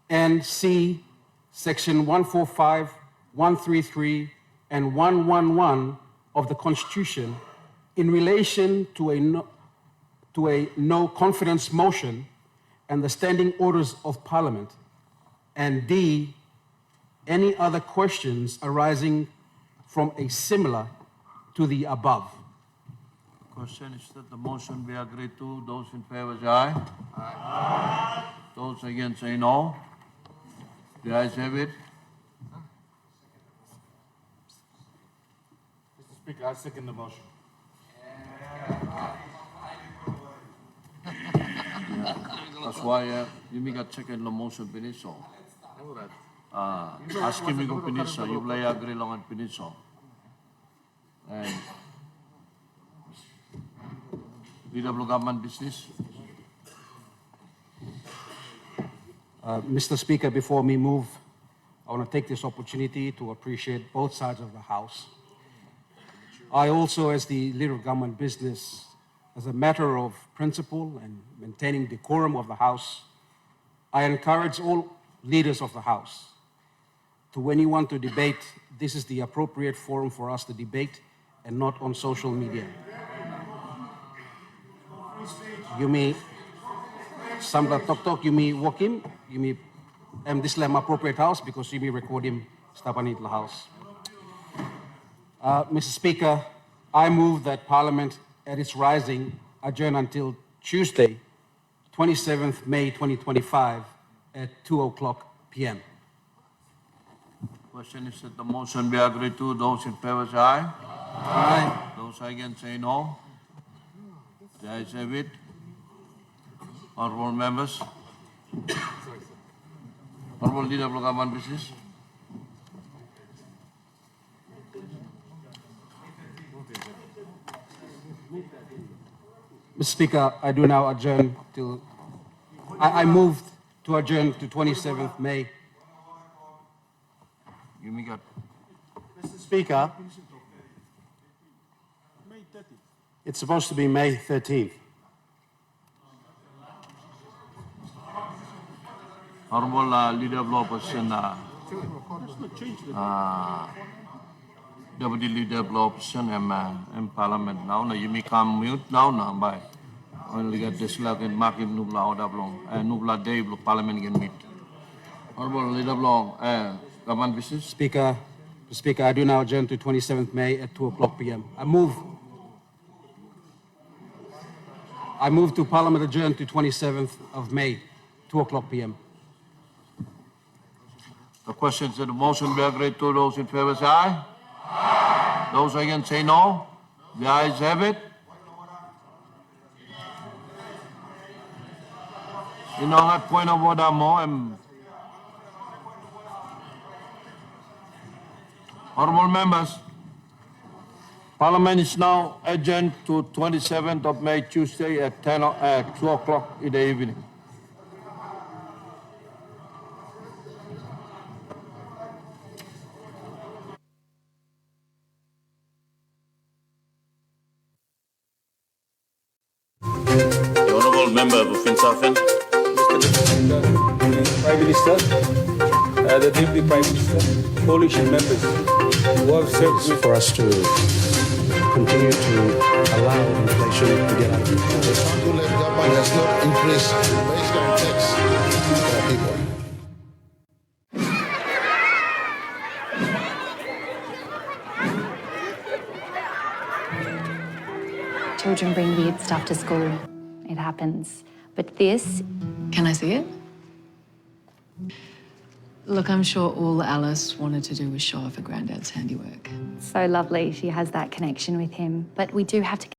Speaker 3: and C, Section 145, 133, and 111 of the Constitution in relation to a no confidence motion and the standing orders of Parliament, and D, any other questions arising from a similar to the above.
Speaker 6: Question is that the motion be agreed to. Those in favor say aye. Aye. Those against say no. The ayes have it.
Speaker 5: Mr. Speaker, I second the motion.
Speaker 6: That's why you make a check in the motion piniso. Asking me go piniso, you play agree long and piniso. And Leader of Government Business.
Speaker 3: Mr. Speaker, before we move, I want to take this opportunity to appreciate both sides of the House. I also, as the Leader of Government Business, as a matter of principle and maintaining decorum of the House, I encourage all leaders of the House to, when you want to debate, this is the appropriate forum for us to debate and not on social media. You may, sambil tok-tok, you may walk in, you may, this is my appropriate house because you may record him, Stapani the House. Mr. Speaker, I move that Parliament
Speaker 11: at its rising adjourn until Tuesday, 27th May 2025 at 2:00 p.m.
Speaker 6: Question is that the motion be agreed to. Those in favor say aye.
Speaker 11: Aye.
Speaker 6: Those against say no. The ayes have it. Honorable members. Honorable Leader of Local Government Business.
Speaker 11: Mr. Speaker, I do now adjourn till, I moved to adjourn to 27th May.
Speaker 6: Give me that.
Speaker 3: Mr. Speaker, it's supposed to be May 13th.
Speaker 6: Honorable Leader of Law Opposition, Deputy Leader of Law Opposition and Parliament now. Now you may come mute now by only get this luck and mark him nubla order long and nubla day Parliament can meet. Honorable Leader of Law, Government Business.
Speaker 11: Speaker, I do now adjourn to 27th May at 2:00 p.m. I move to Parliament adjourn to 27th of May, 2:00 p.m.
Speaker 6: The question is that the motion be agreed to. Those in favor say aye. Aye. Those against say no. The ayes have it. You know that point of order more. Honorable members, Parliament is now adjourned to 27th of May, Tuesday at 2 o'clock in the evening.
Speaker 14: The Honourable Member of Finsafen.
Speaker 2: Prime Minister, the Deputy Prime Minister, coalition members who have served
Speaker 3: for us to continue to allow inflation to get out of control.
Speaker 4: The Federal government has not increased the baseline tax for people.
Speaker 15: Children bring weird stuff to school. It happens. But this...
Speaker 16: Can I see it? Look, I'm sure all Alice wanted to do was show off her granddad's handiwork.
Speaker 15: So lovely. She has that connection with him. But we do have to